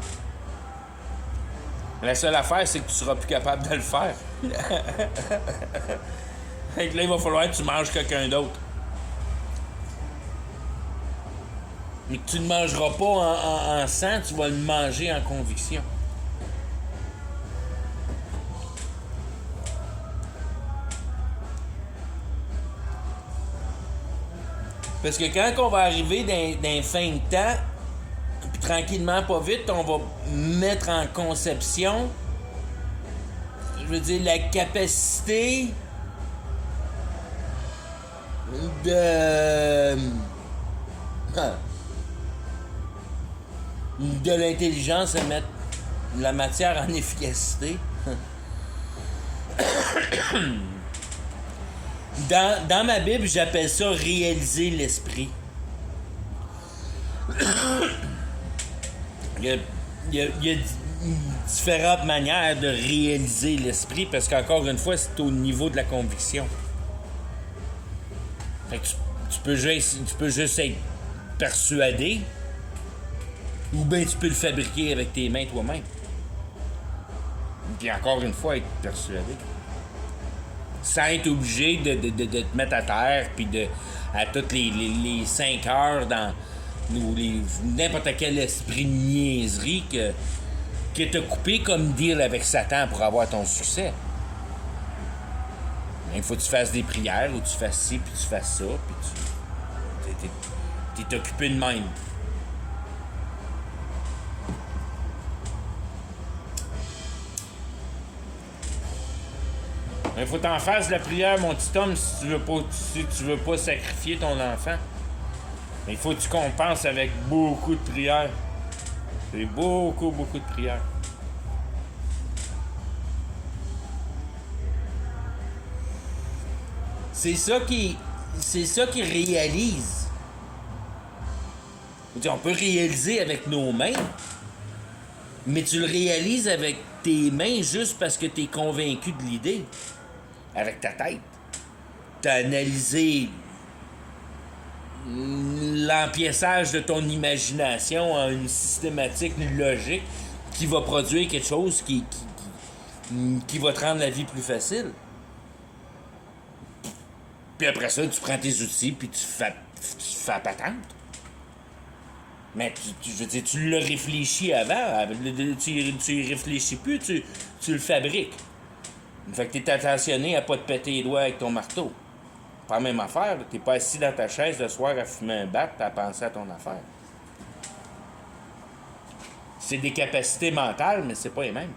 La seule affaire, c'est que tu seras plus capable de le faire. Fait que là, il va falloir que tu manges quelqu'un d'autre. Mais que tu ne mangeras pas en sang, tu vas le manger en conviction. Parce que quand on va arriver dans fin de temps, puis tranquillement, pas vite, on va mettre en conception, je veux dire, la capacité de l'intelligence à mettre la matière en efficacité. Dans ma Bible, j'appelle ça réaliser l'esprit. Il y a différentes manières de réaliser l'esprit parce qu'encore une fois, c'est au niveau de la conviction. Fait que tu peux juste être persuadé ou bien tu peux le fabriquer avec tes mains toi-même. Puis encore une fois, être persuadé. Sans être obligé de te mettre à terre puis à toutes les 5 heures dans n'importe quel esprit de niaiserie que t'as coupé comme deal avec Satan pour avoir ton succès. Il faut que tu fasses des prières ou tu fasses ci puis tu fasses ça puis t'es occupé de même. Il faut t'en faire de la prière, mon petit homme, si tu veux pas sacrifier ton enfant. Mais il faut que tu compenses avec beaucoup de prières. C'est beaucoup de prières. C'est ça qui réalise. On peut réaliser avec nos mains, mais tu le réalises avec tes mains juste parce que tu es convaincu de l'idée. Avec ta tête. Tu as analysé l'empièçage de ton imagination en une systématique logique qui va produire quelque chose qui va te rendre la vie plus facile. Puis après ça, tu prends tes outils puis tu fais la patente. Mais je veux dire, tu l'as réfléchi avant. Tu y réfléchis plus, tu le fabriques. Fait que t'es attentionné à pas te péter les doigts avec ton marteau. Pas la même affaire. T'es pas assis dans ta chaise le soir à fumer un bat, à penser à ton affaire. C'est des capacités mentales, mais c'est pas les mêmes.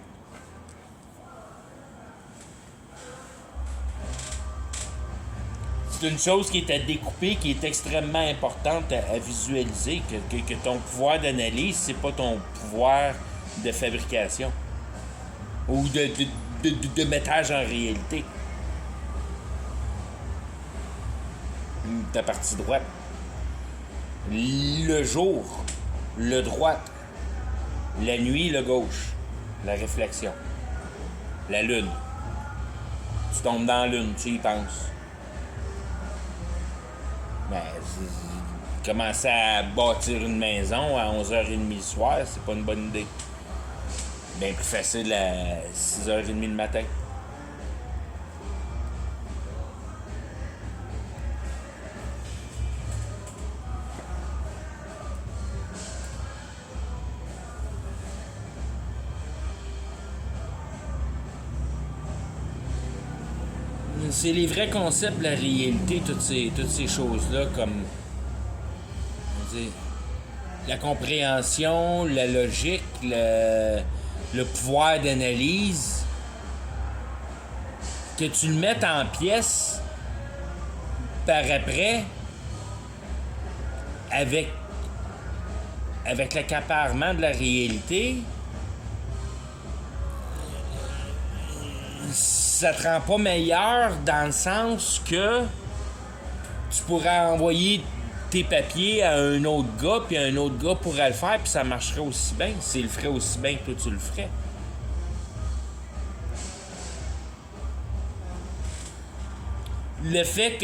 C'est une chose qui est à découper, qui est extrêmement importante à visualiser, que ton pouvoir d'analyse, c'est pas ton pouvoir de fabrication. Ou de mettage en réalité. Ta partie droite. Le jour, le droite. La nuit, le gauche. La réflexion. La lune. Tu tombes dans la lune, tu y penses. Ben, commencer à bâtir une maison à 11h30 le soir, c'est pas une bonne idée. Bien plus facile à 6h30 le matin. C'est les vrais concepts de la réalité, toutes ces choses-là, comme la compréhension, la logique, le pouvoir d'analyse, que tu le mettes en pièces par après avec l'accaparement de la réalité, ça te rend pas meilleur dans le sens que tu pourrais envoyer tes papiers à un autre gars, puis un autre gars pourrait le faire, puis ça marcherait aussi bien. S'il le ferait aussi bien que toi, tu le ferais. Le fait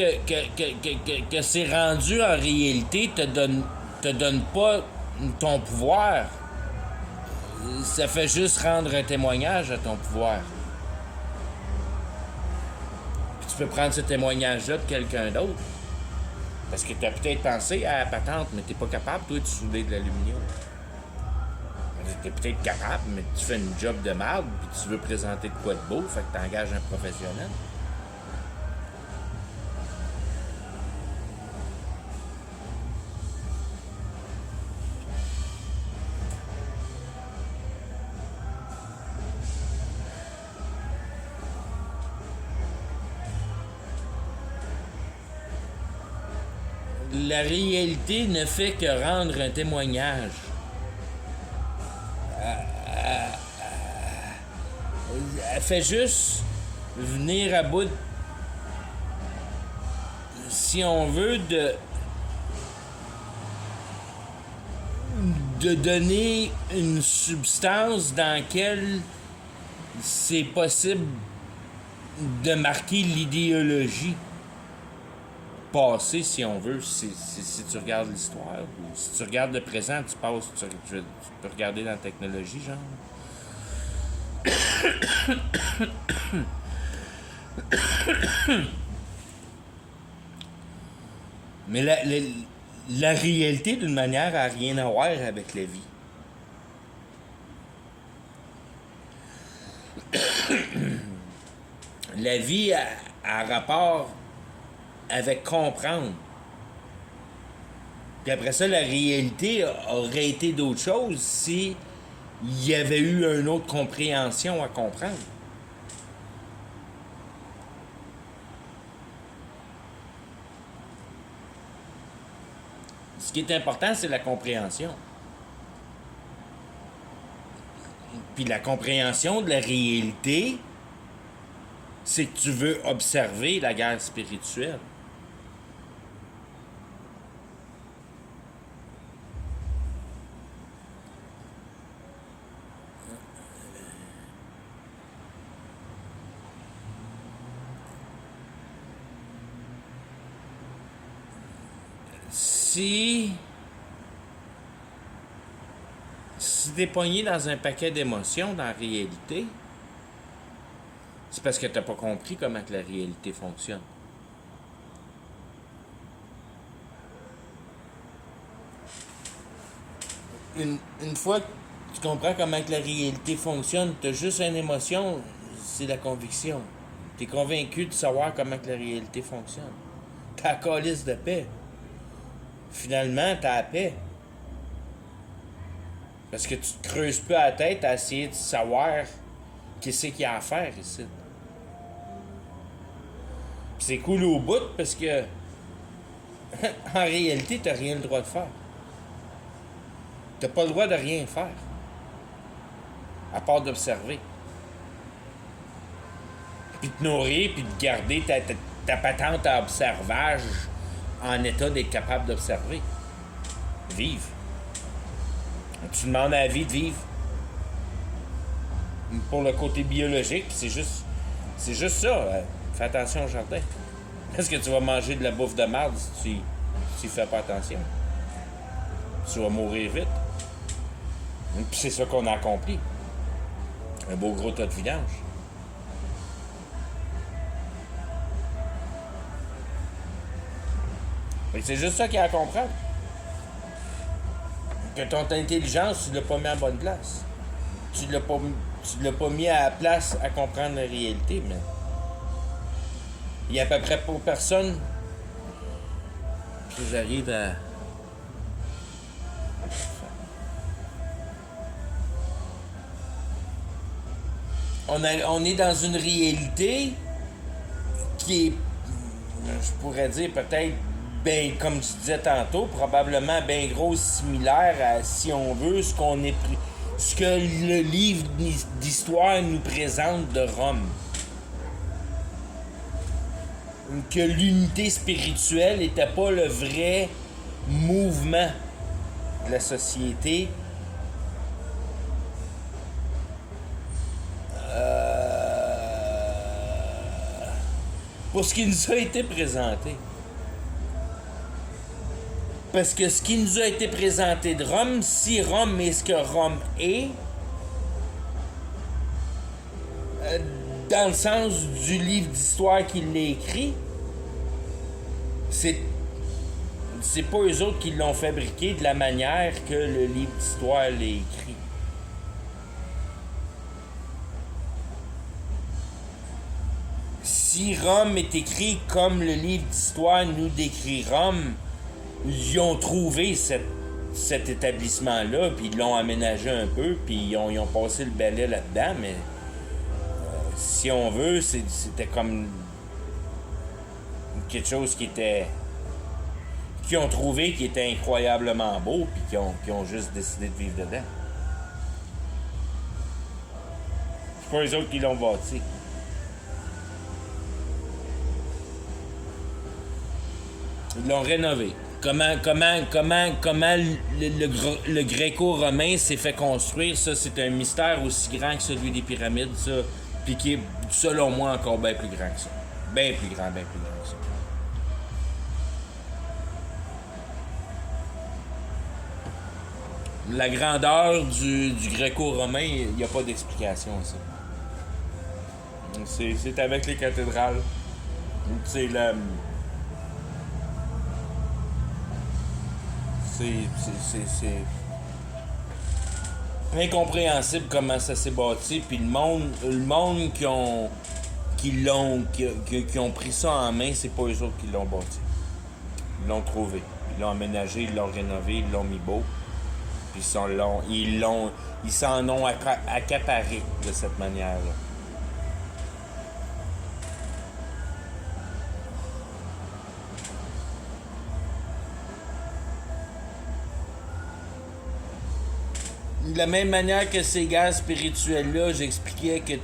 que c'est rendu en réalité te donne pas ton pouvoir. Ça fait juste rendre un témoignage à ton pouvoir. Puis tu peux prendre ce témoignage-là de quelqu'un d'autre. Parce que tu as peut-être pensé à la patente, mais tu n'es pas capable, toi, de souder de l'aluminium. Tu es peut-être capable, mais tu fais une job de merde, puis tu veux présenter de quoi de beau, fait que tu engages un professionnel. la réalité ne fait que rendre un témoignage. Elle fait juste venir à bout, si on veut, de donner une substance dans laquelle c'est possible de marquer l'idéologie passée, si on veut, si tu regardes l'histoire. Ou si tu regardes le présent, tu peux regarder dans la technologie, genre. Mais la réalité, d'une manière, n'a rien à voir avec la vie. La vie a rapport avec comprendre. Puis après ça, la réalité aurait été d'autre chose si il y avait eu une autre compréhension à comprendre. Ce qui est important, c'est la compréhension. Puis la compréhension de la réalité, c'est que tu veux observer la guerre spirituelle. Si t'es pogné dans un paquet d'émotions dans la réalité, c'est parce que t'as pas compris comment que la réalité fonctionne. Une fois que tu comprends comment que la réalité fonctionne, t'as juste une émotion, c'est la conviction. T'es convaincu de savoir comment que la réalité fonctionne. T'as la calice de paix. Finalement, t'as la paix. Parce que tu te creuses pas la tête à essayer de savoir qu'est-ce qu'il y a à faire ici. Puis c'est cool au bout parce que en réalité, t'as rien le droit de faire. T'as pas le droit de rien faire. À part d'observer. Puis de nourrir, puis de garder ta patente à observage en état d'être capable d'observer. Vivre. Tu demandes à la vie de vivre. Pour le côté biologique, c'est juste ça. Fais attention au jardin. Est-ce que tu vas manger de la bouffe de merde si tu fais pas attention? Tu vas mourir vite. Puis c'est ça qu'on a accompli. Un beau gros tas de vidange. C'est juste ça qu'il y a à comprendre. Que ton intelligence, tu l'as pas mis à la bonne place. Tu l'as pas mis à la place à comprendre la réalité, mais il y a à peu près pour personne que j'arrive à... On est dans une réalité qui est, je pourrais dire peut-être, ben, comme je disais tantôt, probablement bien grosse, similaire à, si on veut, ce que le livre d'histoire nous présente de Rome. Que l'unité spirituelle n'était pas le vrai mouvement de la société. Pour ce qui nous a été présenté. Parce que ce qui nous a été présenté de Rome, si Rome est ce que Rome est, dans le sens du livre d'histoire qui l'a écrit, c'est pas eux autres qui l'ont fabriqué de la manière que le livre d'histoire l'a écrit. Si Rome est écrit comme le livre d'histoire nous décrit Rome, ils ont trouvé cet établissement-là, puis ils l'ont aménagé un peu, puis ils ont passé le balai là-dedans, mais si on veut, c'était comme quelque chose qui qui ont trouvé qu'il était incroyablement beau, puis qui ont juste décidé de vivre dedans. C'est pas eux autres qui l'ont bâti. Ils l'ont rénové. Comment le gréco-romain s'est fait construire, ça, c'est un mystère aussi grand que celui des pyramides, ça. Puis qui est, selon moi, encore bien plus grand que ça. Bien plus grand que ça. La grandeur du gréco-romain, il n'y a pas d'explication à ça. C'est avec les cathédrales. C'est la... C'est incompréhensible comment ça s'est bâti, puis le monde qui ont pris ça en main, c'est pas eux autres qui l'ont bâti. Ils l'ont trouvé, ils l'ont aménagé, ils l'ont rénové, ils l'ont mis beau, puis ils s'en ont accaparé de cette manière-là. De la même manière que ces gars spirituels-là, j'expliquais qu'ils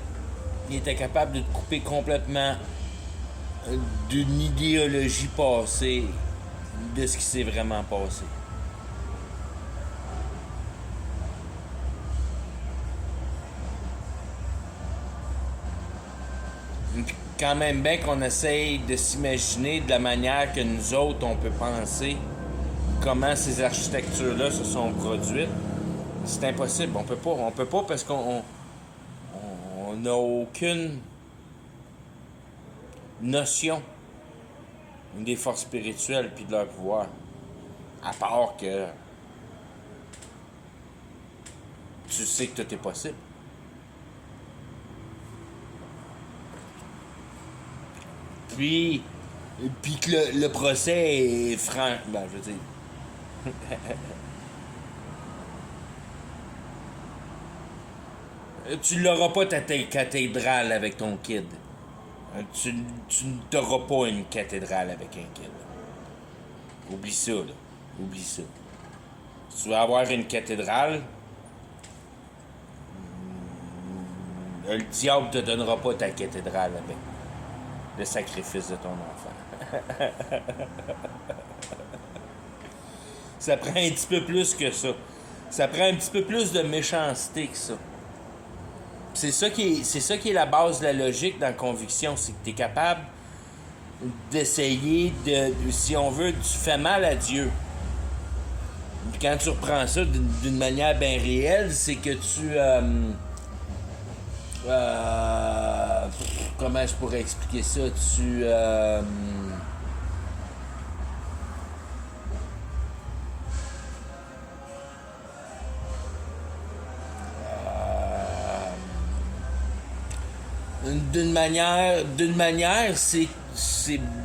étaient capables de te couper complètement d'une idéologie passée, de ce qui s'est vraiment passé. Quand même bien qu'on essaye de s'imaginer de la manière que nous autres, on peut penser comment ces architectures-là se sont produites. C'est impossible, on peut pas parce qu'on n'a aucune notion des forces spirituelles puis de leur pouvoir. À part que tu sais que tout est possible. Puis que le procès est franc. Ben, je veux dire. Tu l'auras pas ta cathédrale avec ton kid. Tu n'auras pas une cathédrale avec un kid. Oublie ça, là. Oublie ça. Si tu veux avoir une cathédrale, le diable te donnera pas ta cathédrale avec le sacrifice de ton enfant. Ça prend un petit peu plus que ça. Ça prend un petit peu plus de méchanceté que ça. C'est ça qui est la base de la logique dans la conviction, c'est que tu es capable d'essayer si on veut, tu fais mal à Dieu. Puis quand tu reprends ça d'une manière bien réelle, c'est que tu... comment je pourrais expliquer ça? D'une manière, c'est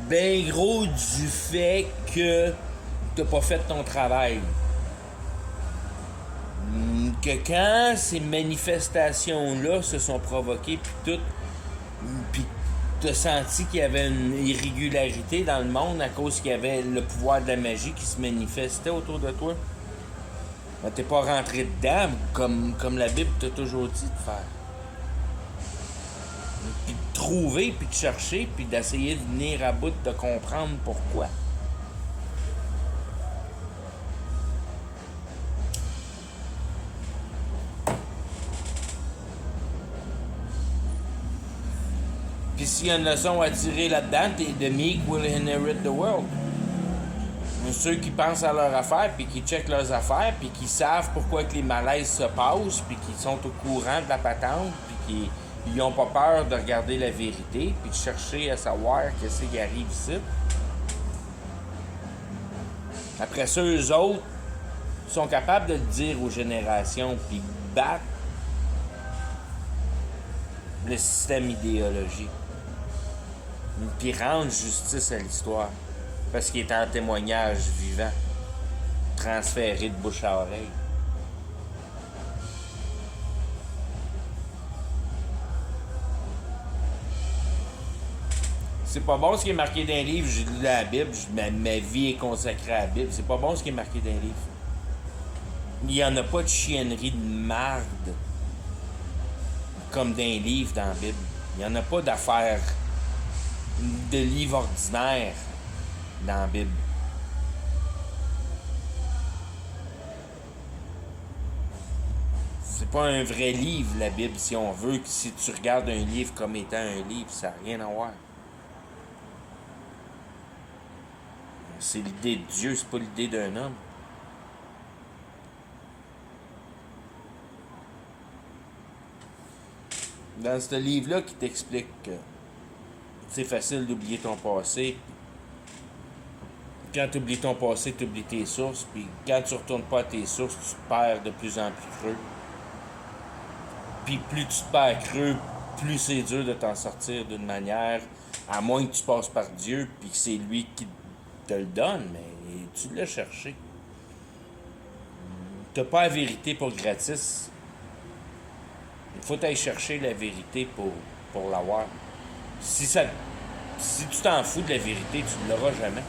bien gros du fait que t'as pas fait ton travail. Que quand ces manifestations-là se sont provoquées, puis tout, puis t'as senti qu'il y avait une irrégularité dans le monde à cause qu'il y avait le pouvoir de la magie qui se manifestait autour de toi, ben, t'es pas rentré dedans comme la Bible t'a toujours dit de faire. Puis de trouver, puis de chercher, puis d'essayer de venir à bout de comprendre pourquoi. Puis s'il y a une leçon à tirer là-dedans, the meek will inherit the world. Ceux qui pensent à leur affaire, puis qui checkent leurs affaires, puis qui savent pourquoi que les malaises se passent, puis qui sont au courant de la patente, puis qui n'ont pas peur de regarder la vérité, puis de chercher à savoir qu'est-ce qui arrive ici. Après ça, eux autres sont capables de le dire aux générations, puis battre le système idéologique. Puis rendre justice à l'histoire. Parce qu'il est en témoignage vivant, transféré de bouche à oreille. C'est pas bon ce qui est marqué dans les livres, j'ai lu la Bible, ma vie est consacrée à la Bible. C'est pas bon ce qui est marqué dans les livres. Il n'y en a pas de chiennerie de marde comme dans les livres dans la Bible. Il n'y en a pas d'affaires de livres ordinaires dans la Bible. C'est pas un vrai livre, la Bible, si on veut, que si tu regardes un livre comme étant un livre, ça n'a rien à voir. C'est l'idée de Dieu, c'est pas l'idée d'un homme. Dans ce livre-là qui t'explique que c'est facile d'oublier ton passé. Quand tu oublies ton passé, tu oublies tes sources. Puis quand tu retournes pas à tes sources, tu te perds de plus en plus creux. Puis plus tu te perds creux, plus c'est dur de t'en sortir d'une manière, à moins que tu passes par Dieu, puis que c'est lui qui te le donne, mais tu l'as cherché. T'as pas la vérité pour gratis. Il faut aller chercher la vérité pour l'avoir. Si tu t'en fous de la vérité, tu ne l'auras jamais.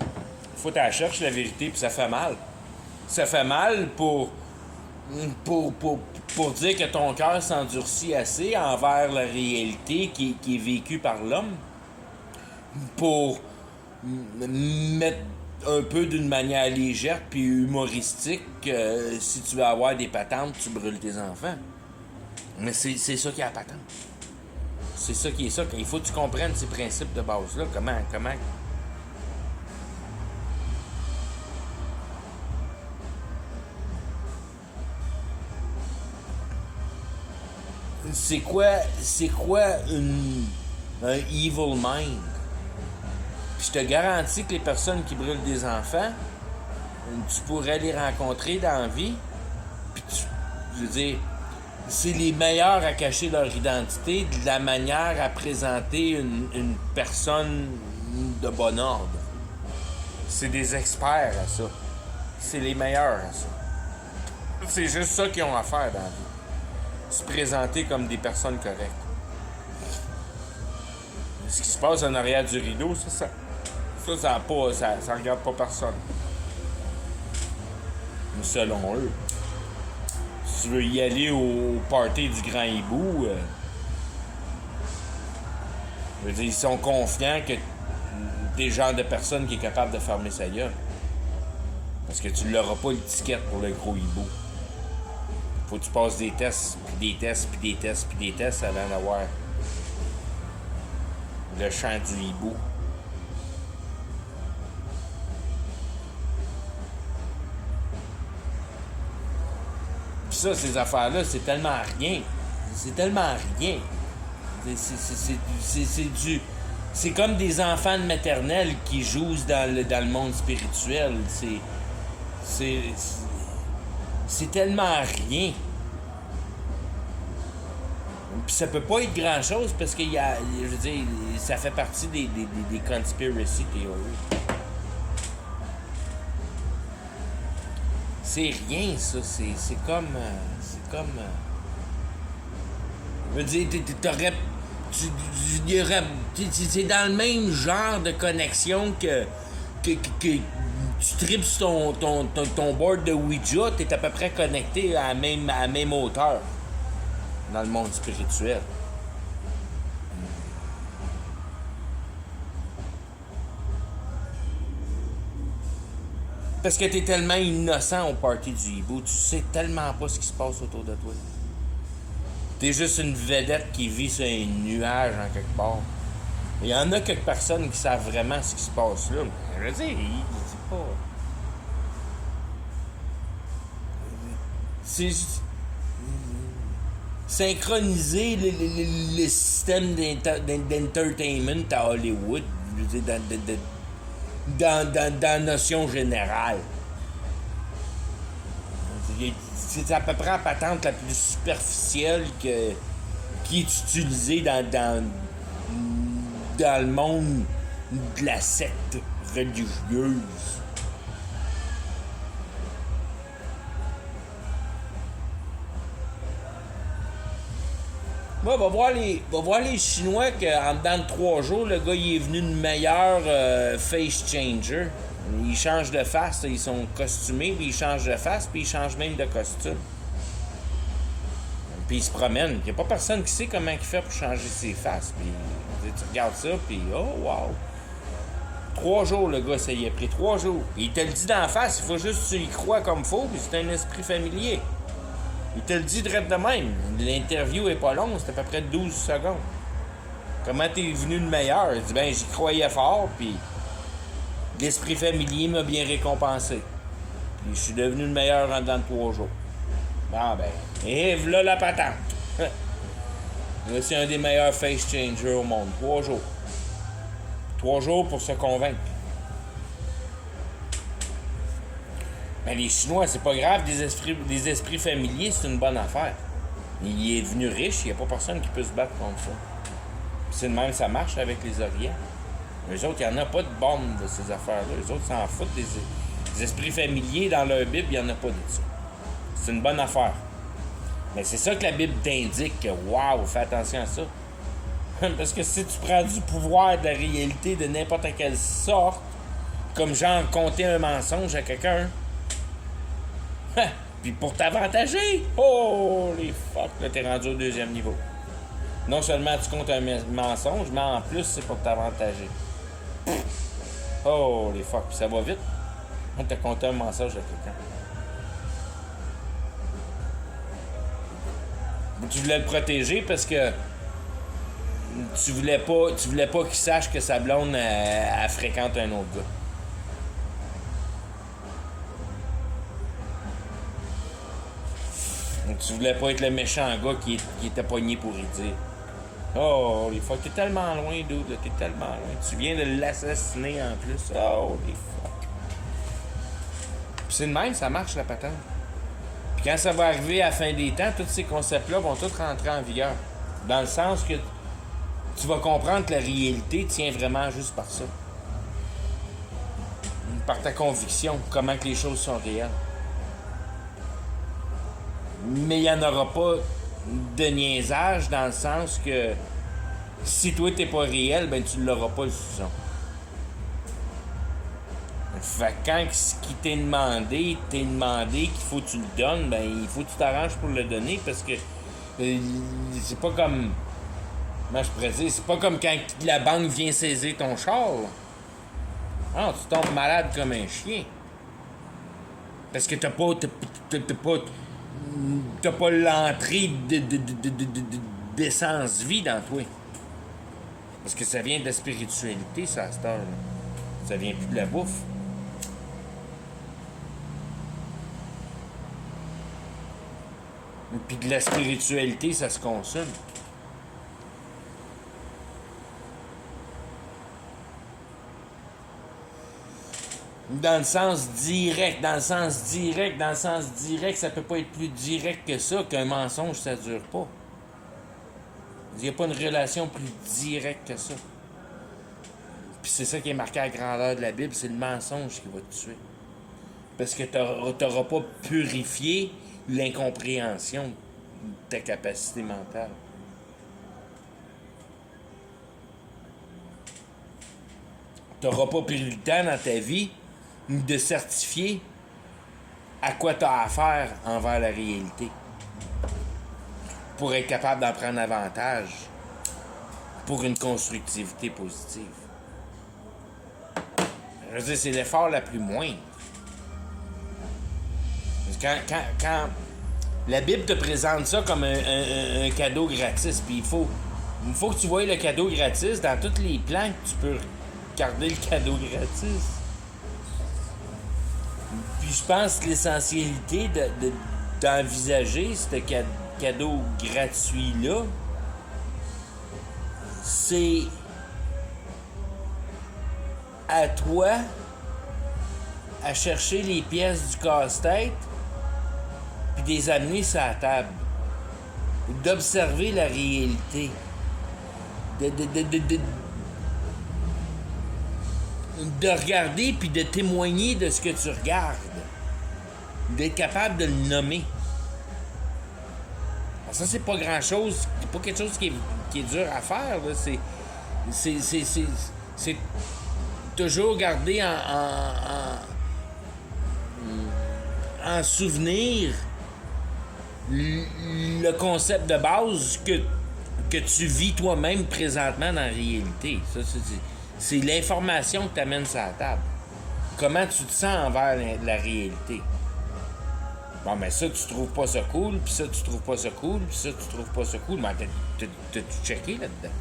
Il faut aller chercher la vérité, puis ça fait mal. Ça fait mal pour dire que ton cœur s'endurcit assez envers la réalité qui est vécue par l'homme. Pour mettre un peu d'une manière légère puis humoristique, si tu veux avoir des patentes, tu brûles tes enfants. Mais c'est ça qui est la patente. C'est ça qui est ça. Il faut que tu comprennes ces principes de base-là. Comment... C'est quoi un evil mind? Puis je te garantis que les personnes qui brûlent des enfants, tu pourrais les rencontrer dans la vie. Puis je veux dire, c'est les meilleurs à cacher leur identité de la manière à présenter une personne de bon ordre. C'est des experts à ça. C'est les meilleurs à ça. C'est juste ça qu'ils ont à faire dans la vie. Se présenter comme des personnes correctes. Ce qui se passe en arrière du rideau, ça regarde pas personne. Selon eux. Si tu veux y aller au party du Grand Hibou, je veux dire, ils sont confiants que t'es le genre de personne qui est capable de fermer sa gueule. Parce que tu l'auras pas l'étiquette pour le gros hibou. Faut que tu passes des tests, puis des tests, puis des tests, puis des tests avant d'avoir le chant du hibou. Puis ça, ces affaires-là, c'est tellement rien. C'est tellement rien. C'est comme des enfants de maternelle qui jouent dans le monde spirituel. C'est tellement rien. Puis ça peut pas être grand-chose parce que je veux dire, ça fait partie des conspiracy theories. C'est rien, ça. C'est comme... je veux dire, c'est dans le même genre de connexion que tu tripes sur ton board de Ouija, t'es à peu près connecté à la même hauteur dans le monde spirituel. Parce que t'es tellement innocent au party du hibou, tu sais tellement pas ce qui se passe autour de toi. T'es juste une vedette qui vit sur un nuage en quelque part. Il y en a quelques personnes qui savent vraiment ce qui se passe là. Je veux dire, c'est pas... C'est juste... Synchroniser le système d'entertainment à Hollywood, je veux dire, dans la notion générale. C'est à peu près la patente la plus superficielle qui est utilisée dans le monde de la secte religieuse. Moi, va voir les Chinois qu'en dedans de 3 jours, le gars, il est venu de meilleur face changer. Ils changent de face, ils sont costumés, puis ils changent de face, puis ils changent même de costume. Puis ils se promènent. Il n'y a pas personne qui sait comment il fait pour changer ses faces. Puis tu regardes ça, puis oh, wow! 3 jours, le gars, ça y a pris 3 jours. Il te le dit d'en face, il faut juste que tu y crois comme faut, puis c'est un esprit familier. Il te le dit direct de même. L'interview est pas longue, c'est à peu près 12 secondes. Comment t'es venu de meilleur? Il dit, ben, j'y croyais fort, puis l'esprit familier m'a bien récompensé. Puis je suis devenu le meilleur en dedans de 3 jours. Bon, ben, et voilà la patente. Là, c'est un des meilleurs face changers au monde. 3 jours. 3 jours pour se convaincre. Mais les Chinois, c'est pas grave, des esprits familiers, c'est une bonne affaire. Il est venu riche, il n'y a pas personne qui peut se battre contre ça. Puis c'est de même, ça marche avec les Orients. Eux autres, il n'y en a pas de bombe de ces affaires-là. Eux autres s'en foutent des esprits familiers dans leur Bible, il n'y en a pas de ça. C'est une bonne affaire. Mais c'est ça que la Bible t'indique, que waouh, fais attention à ça. Parce que si tu prends du pouvoir de la réalité de n'importe quelle sorte, comme genre compter un mensonge à quelqu'un, puis pour t'avantager, oh les fuck, là t'es rendu au 2e niveau. Non seulement tu comptes un mensonge, mais en plus c'est pour t'avantager. Oh les fuck, puis ça va vite. On t'a compté un mensonge à quelqu'un. Tu voulais le protéger parce que tu voulais pas qu'il sache que sa blonde elle fréquente un autre gars. Tu voulais pas être le méchant gars qui était pogné pour y dire. Oh, les fuck, t'es tellement loin, dude, là, t'es tellement loin. Tu viens de l'assassiner en plus. Oh, les fuck. Puis c'est de même, ça marche la patente. Puis quand ça va arriver à la fin des temps, tous ces concepts-là vont tous rentrer en vigueur. Dans le sens que tu vas comprendre que la réalité tient vraiment juste par ça. Par ta conviction, comment que les choses sont réelles. Mais il n'y en aura pas de niaisage dans le sens que si toi t'es pas réel, ben tu l'auras pas le soupçon. Fait que quand ce qui t'est demandé qu'il faut que tu le donnes, ben il faut que tu t'arranges pour le donner parce que c'est pas comme. Moi je pourrais dire, c'est pas comme quand la banque vient saisir ton char. Ah, tu tombes malade comme un chien. Parce que t'as pas l'entrée d'essence vie dans toi. Parce que ça vient de la spiritualité, ça, à cette heure-là. Ça vient plus de la bouffe. Puis de la spiritualité, ça se consomme. Dans le sens direct, ça peut pas être plus direct que ça, qu'un mensonge, ça dure pas. Il n'y a pas une relation plus directe que ça. Puis c'est ça qui est marqué à la grandeur de la Bible, c'est le mensonge qui va te tuer. Parce que t'auras pas purifié l'incompréhension de ta capacité mentale. T'auras pas pris le temps dans ta vie de certifier à quoi tu as affaire envers la réalité. Pour être capable d'en prendre avantage pour une constructivité positive. Je veux dire, c'est l'effort la plus moindre. Quand la Bible te présente ça comme un cadeau gratis, puis il faut que tu voies le cadeau gratis dans tous les plans que tu peux garder le cadeau gratis. Puis je pense que l'essentialité d'envisager ce cadeau gratuit-là, c'est à toi à chercher les pièces du casse-tête puis de les amener sur la table. D'observer la réalité. De regarder puis de témoigner de ce que tu regardes. D'être capable de le nommer. Ça, c'est pas grand-chose, c'est pas quelque chose qui est dur à faire, là. C'est toujours garder en souvenir le concept de base que tu vis toi-même présentement dans la réalité. Ça, c'est l'information que tu amènes sur la table. Comment tu te sens envers la réalité. Bon, mais ça, tu trouves pas ça cool, puis ça, tu trouves pas ça cool, puis ça, tu trouves pas ça cool. Mais t'as-tu checké là-dedans?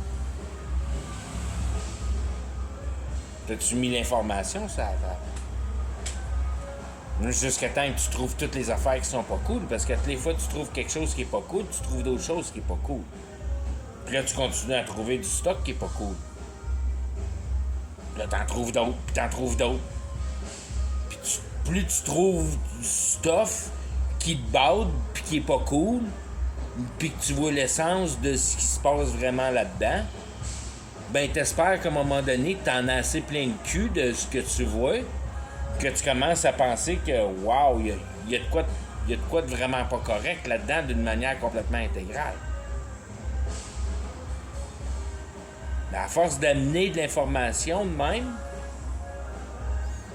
T'as-tu mis l'information sur la table? Jusqu'à temps que tu trouves toutes les affaires qui sont pas cool, parce que toutes les fois que tu trouves quelque chose qui est pas cool, tu trouves d'autres choses qui est pas cool. Puis là, tu continues à trouver du stock qui est pas cool. Puis là, t'en trouves d'autres, puis t'en trouves d'autres. Puis plus tu trouves du stuff qui te bade, puis qui est pas cool, puis que tu vois l'essence de ce qui se passe vraiment là-dedans, ben t'espères qu'à un moment donné, t'en as assez plein de cul de ce que tu vois, que tu commences à penser que, wow, il y a de quoi de vraiment pas correct là-dedans d'une manière complètement intégrale. Mais à force d'amener de l'information de même,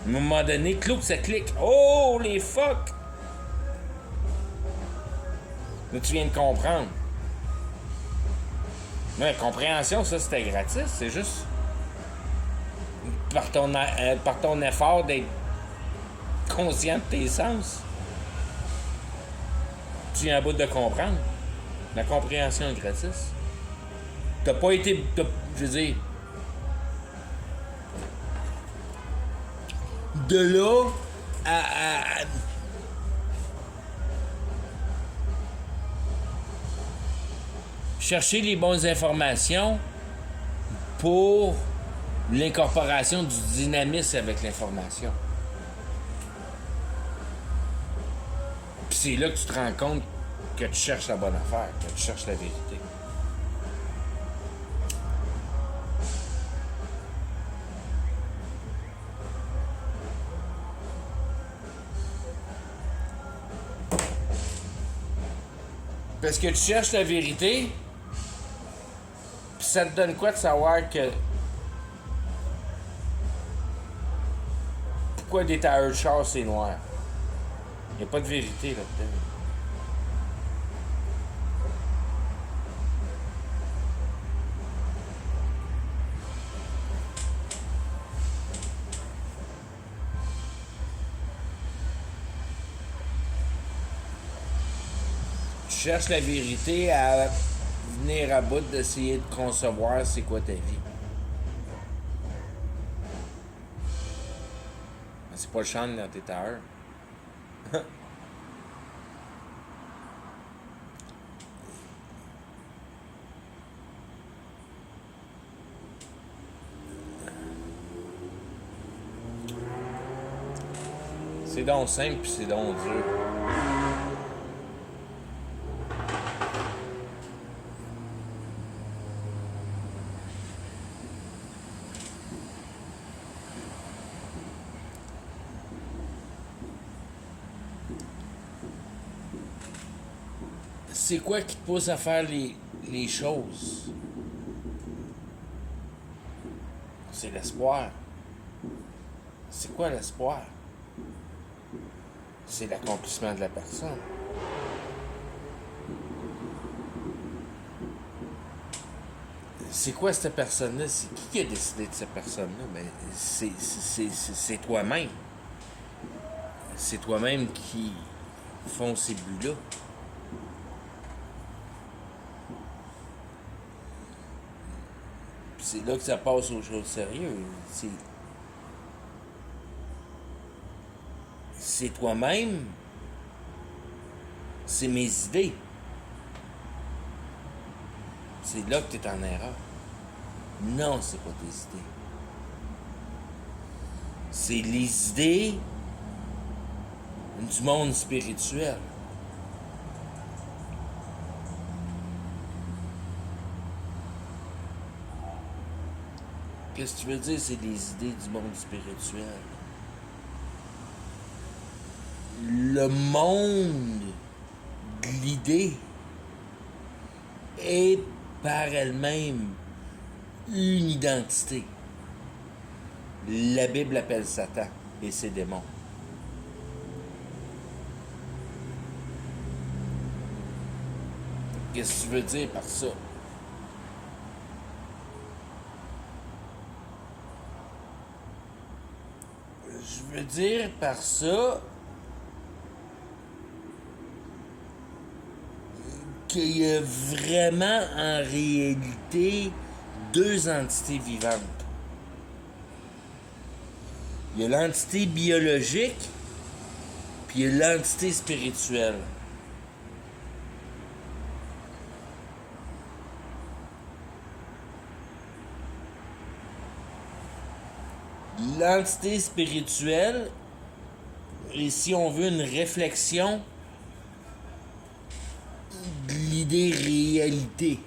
à un moment donné, clou que ça clique. Oh, les fuck! Là, tu viens de comprendre. Mais compréhension, ça, c'était gratis. C'est juste par ton effort d'être conscient de tes sens. Tu viens à bout de comprendre. La compréhension est gratis. T'as pas été... je veux dire... De là à chercher les bonnes informations pour l'incorporation du dynamisme avec l'information. Puis c'est là que tu te rends compte que tu cherches la bonne affaire, que tu cherches la vérité. Parce que tu cherches la vérité, puis ça te donne quoi de savoir que... Pourquoi des tailleurs de char, c'est noir? Il n'y a pas de vérité là-dedans. Tu cherches la vérité à venir à bout d'essayer de concevoir c'est quoi ta vie. Mais c'est pas le champ dans tes tailleurs. C'est donc simple puis c'est donc dur. C'est quoi qui te pousse à faire les choses? C'est l'espoir. C'est quoi l'espoir? C'est l'accomplissement de la personne. C'est quoi cette personne-là? C'est qui a décidé de cette personne-là? Ben, c'est toi-même. C'est toi-même qui font ces buts-là. C'est là que ça passe aux choses sérieuses. C'est toi-même. C'est mes idées. C'est là que tu es en erreur. Non, c'est pas tes idées. C'est les idées du monde spirituel. Qu'est-ce que tu veux dire, c'est les idées du monde spirituel? Le monde de l'idée est par elle-même une identité. La Bible appelle Satan et ses démons. Qu'est-ce que tu veux dire par ça? Je veux dire par ça qu'il y a vraiment en réalité deux entités vivantes. Il y a l'entité biologique, puis il y a l'entité spirituelle. L'entité spirituelle est, si on veut, une réflexion de l'idée réalité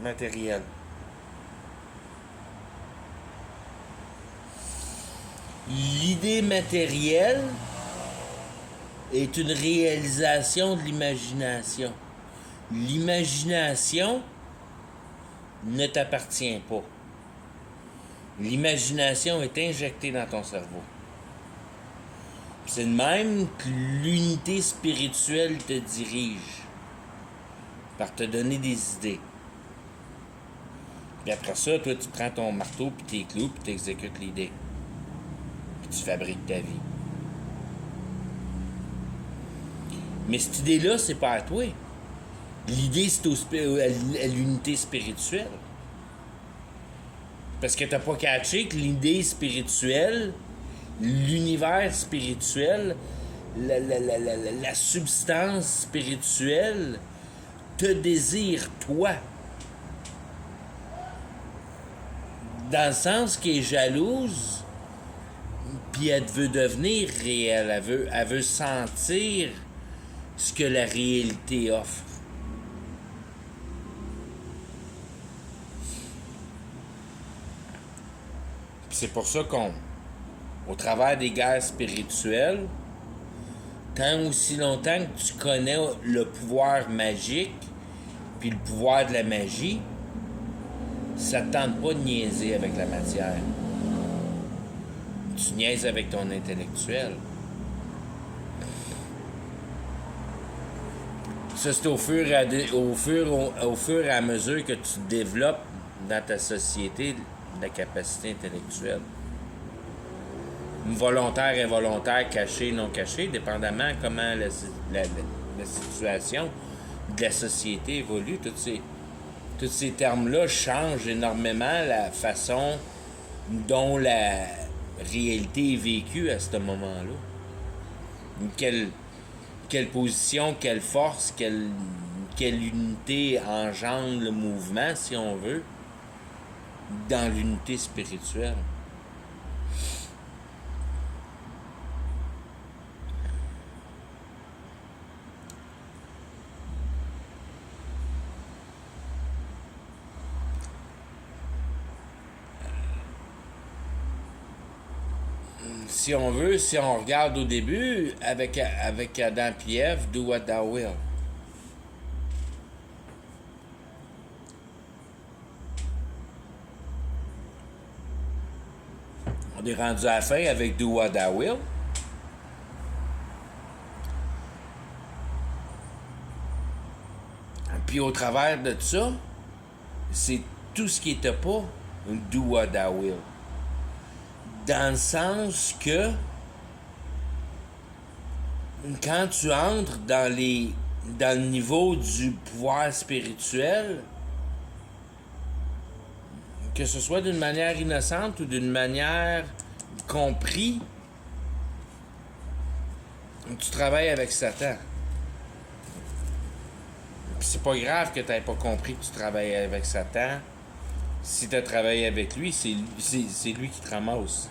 matérielle. L'idée matérielle est une réalisation de l'imagination. L'imagination ne t'appartient pas. L'imagination est injectée dans ton cerveau. C'est de même que l'unité spirituelle te dirige par te donner des idées. Puis après ça, toi, tu prends ton marteau, puis tes clous, puis tu exécutes l'idée. Puis tu fabriques ta vie. Mais cette idée-là, c'est pas à toi. L'idée, c'est à l'unité spirituelle. Parce que t'as pas catché que l'idée spirituelle, l'univers spirituel, la substance spirituelle te désire, toi. Dans le sens qu'elle est jalouse, puis elle veut devenir réelle, elle veut sentir ce que la réalité offre. C'est pour ça au travers des guerres spirituelles, tant aussi longtemps que tu connais le pouvoir magique, puis le pouvoir de la magie, ça te tente pas de niaiser avec la matière. Tu niaises avec ton intellectuel. Ça, c'est au fur et à mesure que tu développes dans ta société la capacité intellectuelle. Volontaire, involontaire, caché, non caché, dépendamment comment la situation de la société évolue. Tous ces termes-là changent énormément la façon dont la réalité est vécue à ce moment-là. Quelle position, quelle force, quelle unité engendre le mouvement, si on veut, dans l'unité spirituelle. Si on veut, si on regarde au début, avec Adam et Ève, do what thou will. On est rendu à la fin avec do what thou will. Puis au travers de ça, c'est tout ce qui n'était pas do what thou will. Dans le sens que quand tu entres dans le niveau du pouvoir spirituel, que ce soit d'une manière innocente ou d'une manière comprise, tu travailles avec Satan. Puis c'est pas grave que tu n'aies pas compris que tu travailles avec Satan. Si tu as travaillé avec lui, c'est lui qui te ramasse.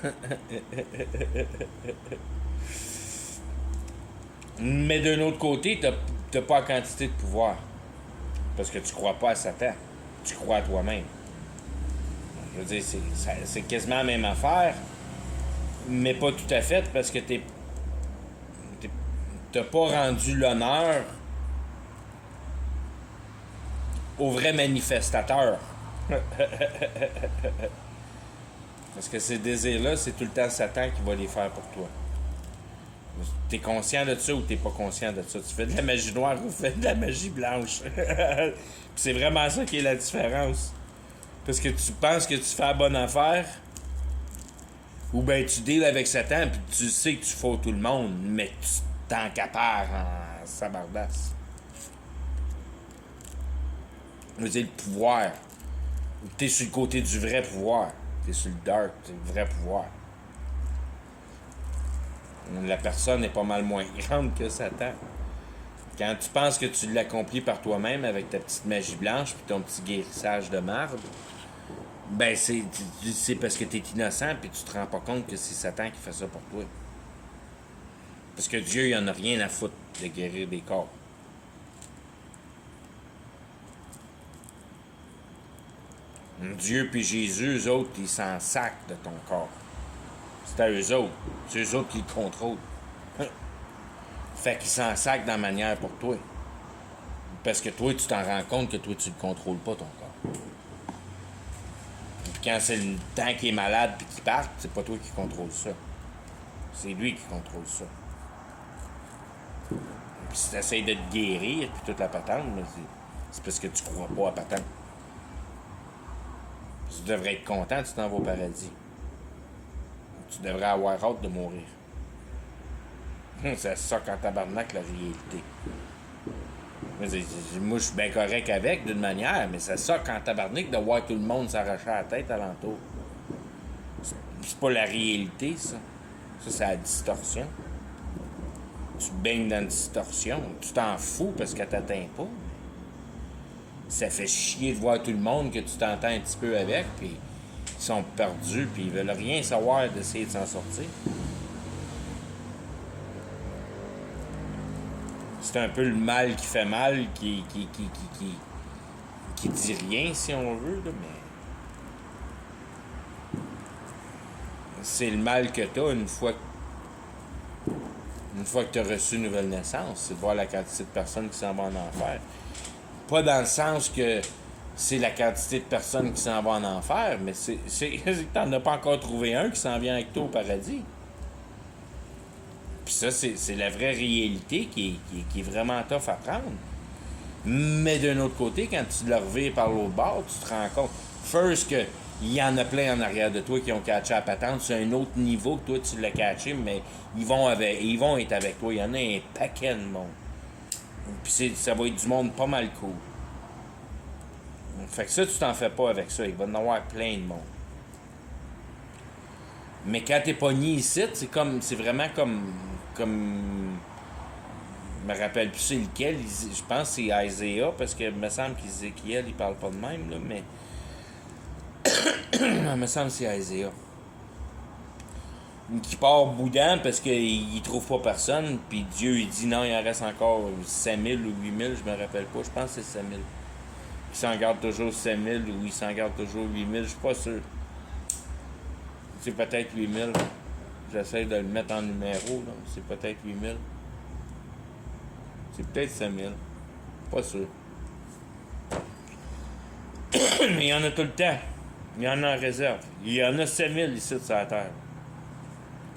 Mais d'un autre côté, t'as pas la quantité de pouvoir. Parce que tu crois pas à Satan. Tu crois à toi-même. Je veux dire, c'est quasiment la même affaire, mais pas tout à fait, parce que t'as pas rendu l'honneur aux vrais manifestateurs. Parce que ces désirs-là, c'est tout le temps Satan qui va les faire pour toi. T'es conscient de ça ou t'es pas conscient de ça? Tu fais de la magie noire ou tu fais de la magie blanche? C'est vraiment ça qui est la différence. Parce que tu penses que tu fais la bonne affaire, ou bien tu deals avec Satan, puis tu sais que tu fous tout le monde, mais tu t'encapares en sabardasse. Je veux dire, le pouvoir. T'es sur le côté du vrai pouvoir. T'es sur le dark, c'est le vrai pouvoir. La personne est pas mal moins grande que Satan. Quand tu penses que tu l'accomplis par toi-même avec ta petite magie blanche puis ton petit guérissage de marde, ben c'est parce que t'es innocent puis tu te rends pas compte que c'est Satan qui fait ça pour toi. Parce que Dieu, il en a rien à foutre de guérir des corps. Dieu puis Jésus, eux autres, ils s'en sacent de ton corps. C'est à eux autres. C'est eux autres qui le contrôlent. Fait qu'ils s'en sacent dans la manière pour toi. Parce que toi, tu t'en rends compte que toi, tu le contrôles pas, ton corps. Puis quand c'est le temps qu'il est malade puis qu'il parte, c'est pas toi qui contrôle ça. C'est lui qui contrôle ça. Puis si tu essaies de te guérir puis toute la patente, c'est parce que tu crois pas à patente. Tu devrais être content, tu t'en vas au paradis. Tu devrais avoir hâte de mourir. C'est ça quand tabarnak la réalité. Moi, je suis bien correct avec, d'une manière, mais c'est ça quand tabarnak de voir tout le monde s'arracher la tête alentour. C'est pas la réalité, ça. Ça, c'est la distorsion. Tu baignes dans la distorsion. Tu t'en fous parce qu'elle t'atteint pas. Ça fait chier de voir tout le monde que tu t'entends un petit peu avec, puis ils sont perdus, puis ils veulent rien savoir d'essayer de s'en sortir. C'est un peu le mal qui fait mal, qui dit rien, si on veut, là, mais c'est le mal que t'as une fois que tu as reçu une nouvelle naissance, c'est de voir la quantité de personnes qui s'en vont en enfer. Pas dans le sens que c'est la quantité de personnes qui s'en vont en enfer, mais c'est t'en as pas encore trouvé un qui s'en vient avec toi au paradis. Puis ça, c'est la vraie réalité qui est vraiment tough à prendre. Mais d'un autre côté, quand tu le revires par l'autre bord, tu te rends compte, first, que il y en a plein en arrière de toi qui ont catché la patente. C'est un autre niveau que toi, tu l'as catché, mais ils vont être avec toi. Il y en a un paquet de monde. Puis ça va être du monde pas mal cool. Fait que ça, tu t'en fais pas avec ça. Il va y en avoir plein de monde. Mais quand t'es pogné ici, c'est vraiment comme... Je me rappelle plus c'est lequel. Je pense que c'est Isaiah, parce que il me semble qu'Ézéchiel, il parle pas de même, là, mais... il me semble que c'est Isaiah. Qui part boudin parce qu'il trouve pas personne, puis Dieu il dit non, il en reste encore 5000 ou 8000, je me rappelle pas, je pense que c'est 5000. Il s'en garde toujours 5000 ou il s'en garde toujours 8000, je suis pas sûr. C'est peut-être 8000. J'essaie de le mettre en numéro, là. C'est peut-être 8000. C'est peut-être 5000. Pas sûr. Mais il y en a tout le temps. Il y en a en réserve. Il y en a 7000 ici sur la Terre.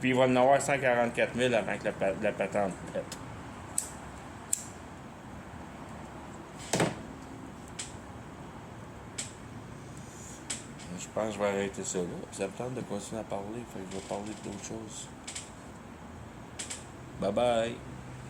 Puis il va en avoir 144 000 avant que la patente pète. Je pense que je vais arrêter ça là. Ça me tente de continuer à parler, fait que je vais parler d'autres choses. Bye bye!